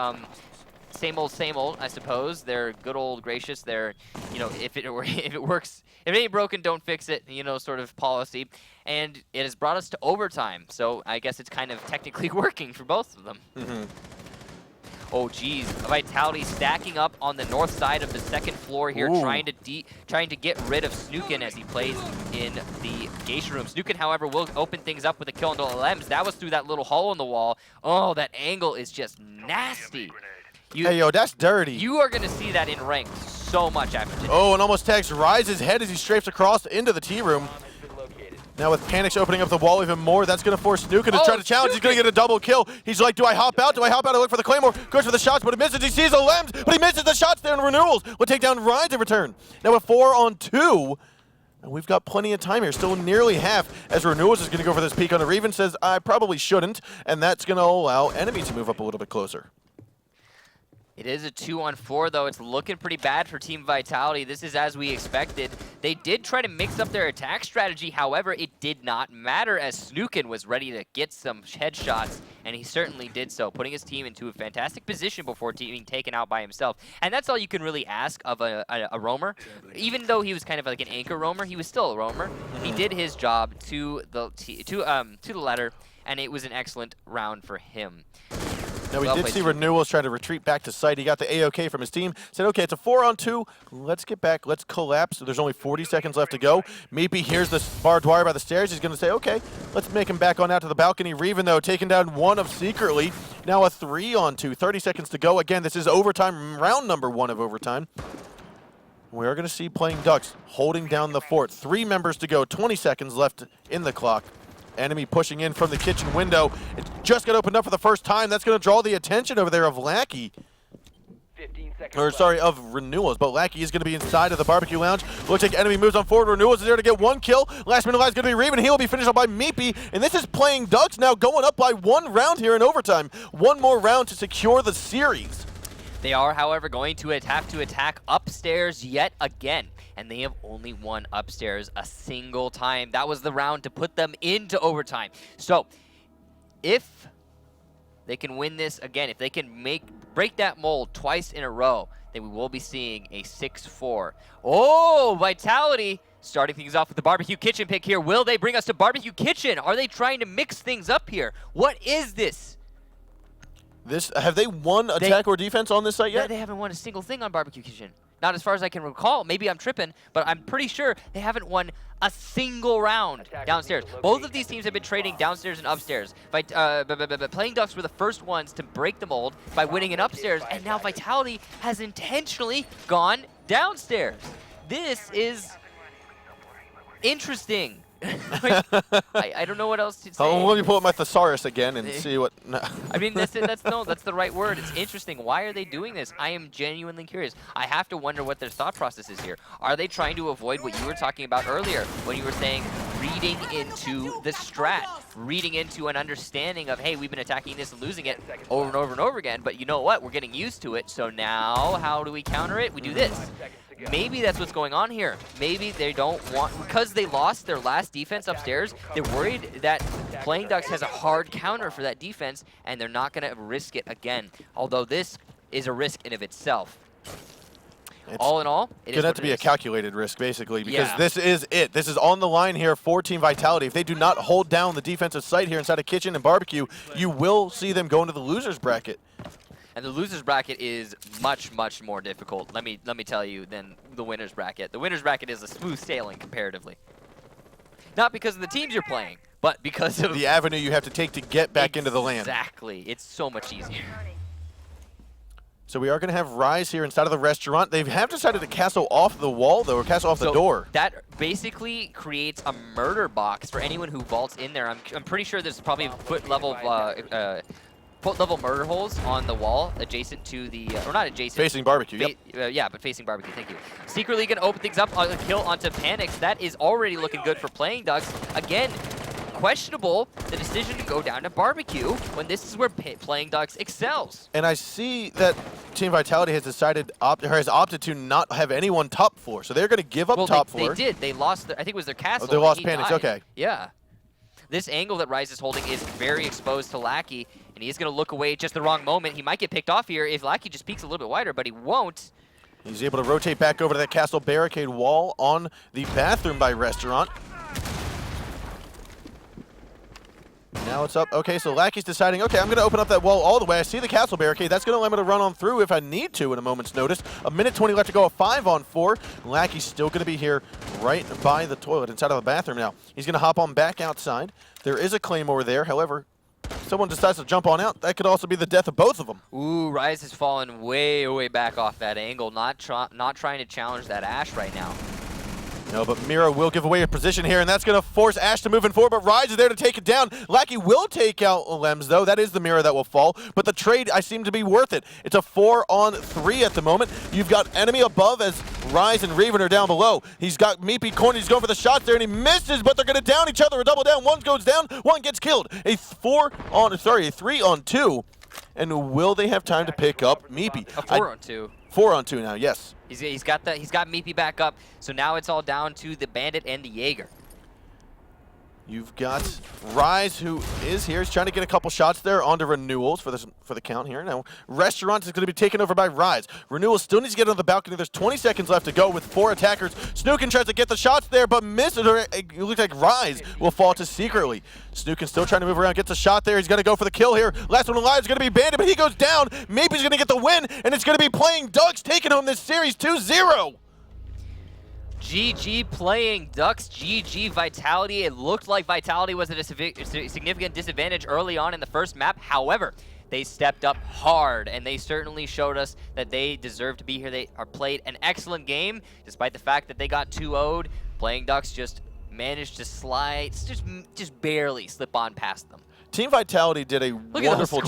same old, I suppose. They're good old gracious. They're, if it works, if it ain't broken, don't fix it, sort of policy. And it has brought us to overtime. So I guess it's kind of technically working for both of them. Mm-hmm. Oh, geez. Vitality stacking up on the north side of the second floor here, trying to get rid of Snookin as he plays in the geisha room. Snookin, however, will open things up with a kill on Lems. That was through that little hole in the wall. Oh, that angle is just nasty. Hey, yo, that's dirty. You are going to see that in ranked so much after today. Oh, and almost tags Rise's head as he strafes across into the T room. Now with Panics opening up the wall even more, that's going to force Snookin to try to challenge. He's going to get a double kill. He's like, do I hop out? Do I hop out? I look for the Claymore. Goes for the shots, but he misses. He sees the Lems, but he misses the shots there in Renewals. We'll take down Rise in return. Now with 4-on-2, and we've got plenty of time here. Still nearly half as Renewals is going to go for this peek on the Reven. Says, I probably shouldn't, and that's going to allow Enemy to move up a little bit closer. It is a 2-on-4, though. It's looking pretty bad for Team Vitality. This is as we expected. They did try to mix up their attack strategy. However, it did not matter as Snookin was ready to get some headshots, and he certainly did so, putting his team into a fantastic position before being taken out by himself. And that's all you can really ask of a roamer. Even though he was kind of like an anchor roamer, he was still a roamer. He did his job to the letter, and it was an excellent round for him. Now, we did see Renewals trying to retreat back to site. He got the AOK from his team. Said, okay, it's a 4-on-2. Let's get back. Let's collapse. There's only 40 seconds left to go. Meepy hears the barbed wire by the stairs. He's going to say, okay, let's make him back on out to the balcony. Reven, though, taking down one of Secretly. Now a 3-on-2. 30 seconds to go. Again, this is overtime, round number 1 of overtime. We are going to see Playing Ducks holding down the fort. 3 members to go, 20 seconds left in the clock. Enemy pushing in from the kitchen window. It just got opened up for the first time. That's going to draw the attention over there of Lackey. 15 seconds Or left. sorry, of Renewals, but Lackey is going to be inside of the barbecue lounge. Looks like enemy moves on forward. Renewals is there to get 1 kill. Last minute line is going to be Reven. He will be finished up by Meepy, and this is Playing Ducks now going up by 1 round here in overtime. 1 more round to secure the series. They are, however, going to have to attack upstairs yet again, and they have only won upstairs a single time. That was the round to put them into overtime. So, if they can win this again, if they can break that mold twice in a row, then we will be seeing a 6-4. Oh, Vitality starting things off with the barbecue kitchen pick here. Will they bring us to barbecue kitchen? Are they trying to mix things up here? What is this? Have they won attack or defense on this site yet? They haven't won a single thing on barbecue kitchen. Not as far as I can recall. Maybe I'm tripping, but I'm pretty sure they haven't won a single round downstairs. Both of these teams have been trading downstairs and upstairs. Playing Ducks were the first ones to break the mold by winning an upstairs, and now Vitality has intentionally gone downstairs. This is interesting. I don't know what else to say. Let me pull up my thesaurus again and see what... No. I mean, that's the right word. It's interesting. Why are they doing this? I am genuinely curious. I have to wonder what their thought process is here. Are they trying to avoid what you were talking about earlier when you were saying reading into the strat, reading into an understanding of, hey, we've been attacking this and losing it over and over and over again, but you know what? We're getting used to it, so now how do we counter it? We do this. Maybe that's what's going on here. Maybe they don't want, because they lost their last defense upstairs, they're worried that Playing Ducks has a hard counter for that defense, and they're not going to risk it again. Although this is a risk in of itself. All in all, it is going to have to be a calculated risk, basically, because this is it. This is on the line here for Team Vitality. If they do not hold down the defensive site here inside of Kitchen and Barbecue, you will see them go into the losers bracket. And the losers bracket is much, much more difficult, let me tell you, than the winners bracket. The winners bracket is a smooth sailing comparatively. Not because of the teams you're playing, but because of the avenue you have to take to get back into the land. Exactly. It's so much easier. So we are going to have Rise here inside of the restaurant. They have decided to castle off the wall, though, or castle off the door. That basically creates a murder box for anyone who vaults in there. I'm pretty sure there's probably foot level murder holes on the wall adjacent to the, or not adjacent. Facing Barbecue, yep. Yeah, but facing Barbecue, thank you. Secretly going to open things up on a kill onto Panics. That is already looking good for Playing Ducks. Again, questionable the decision to go down to Barbecue when this is where Playing Ducks excels. And I see that Team Vitality has decided, has opted to not have anyone top floor. So they're going to give up top floor. They did. They lost, I think it was their castle. Oh, they lost Panics, okay. Yeah. This angle that Rise is holding is very exposed to Lackey, and he's going to look away at just the wrong moment. He might get picked off here if Lackey just peeks a little bit wider, but he won't. He's able to rotate back over to that castle barricade wall on the bathroom by Restaurant. Now it's up. Okay, so Lackey's deciding, okay, I'm going to open up that wall all the way. I see the castle barricade. That's going to allow me to run on through if I need to in a moment's notice. A minute 20 left to go, a 5-on-4. Lackey's still going to be here right by the toilet inside of the bathroom now. He's going to hop on back outside. There is a Claymore there. However, someone decides to jump on out. That could also be the death of both of them. Ooh, Rise has fallen way, way back off that angle. Not trying to challenge that Ash right now. No, but Mira will give away a position here, and that's going to force Ash to move in forward, but Rise is there to take it down. Lackey will take out Lems, though. That is the Mira that will fall, but the trade, I seem to be worth it. It's a 4-on-3 at the moment. You've got enemy above as Rise and Reven are down below. He's got Meepy cornered. He's going for the shots there, and he misses, but they're going to down each other. A double down. One goes down, one gets killed. A 3-on-2. And will they have time to pick up Meepy? A 4-on-2. 4-on-2 now, yes. He's got Meepy back up, so now it's all down to the Bandit and the Jaeger. You've got Rise, who is here. He's trying to get a couple shots there onto Renewals for the count here. Now, Restaurant is going to be taken over by Rise. Renewals still needs to get on the balcony. There's 20 seconds left to go with 4 attackers. Snookin tries to get the shots there, but misses. It looks like Rise will fall to Secretly. Snookin still trying to move around, gets a shot there. He's going to go for the kill here. Last one alive is going to be Bandit, but he goes down. Maybe he's going to get the win, and it's going to be Playing Ducks taking home this series 2-0. GG Playing Ducks, GG Vitality. It looked like Vitality was at a significant disadvantage early on in the first map. However, they stepped up hard, and they certainly showed us that they deserve to be here. They played an excellent game, despite the fact that they got 2-0'd. Playing Ducks just managed to slide, just barely slip on past them. Team Vitality did a Look at those wonderful job.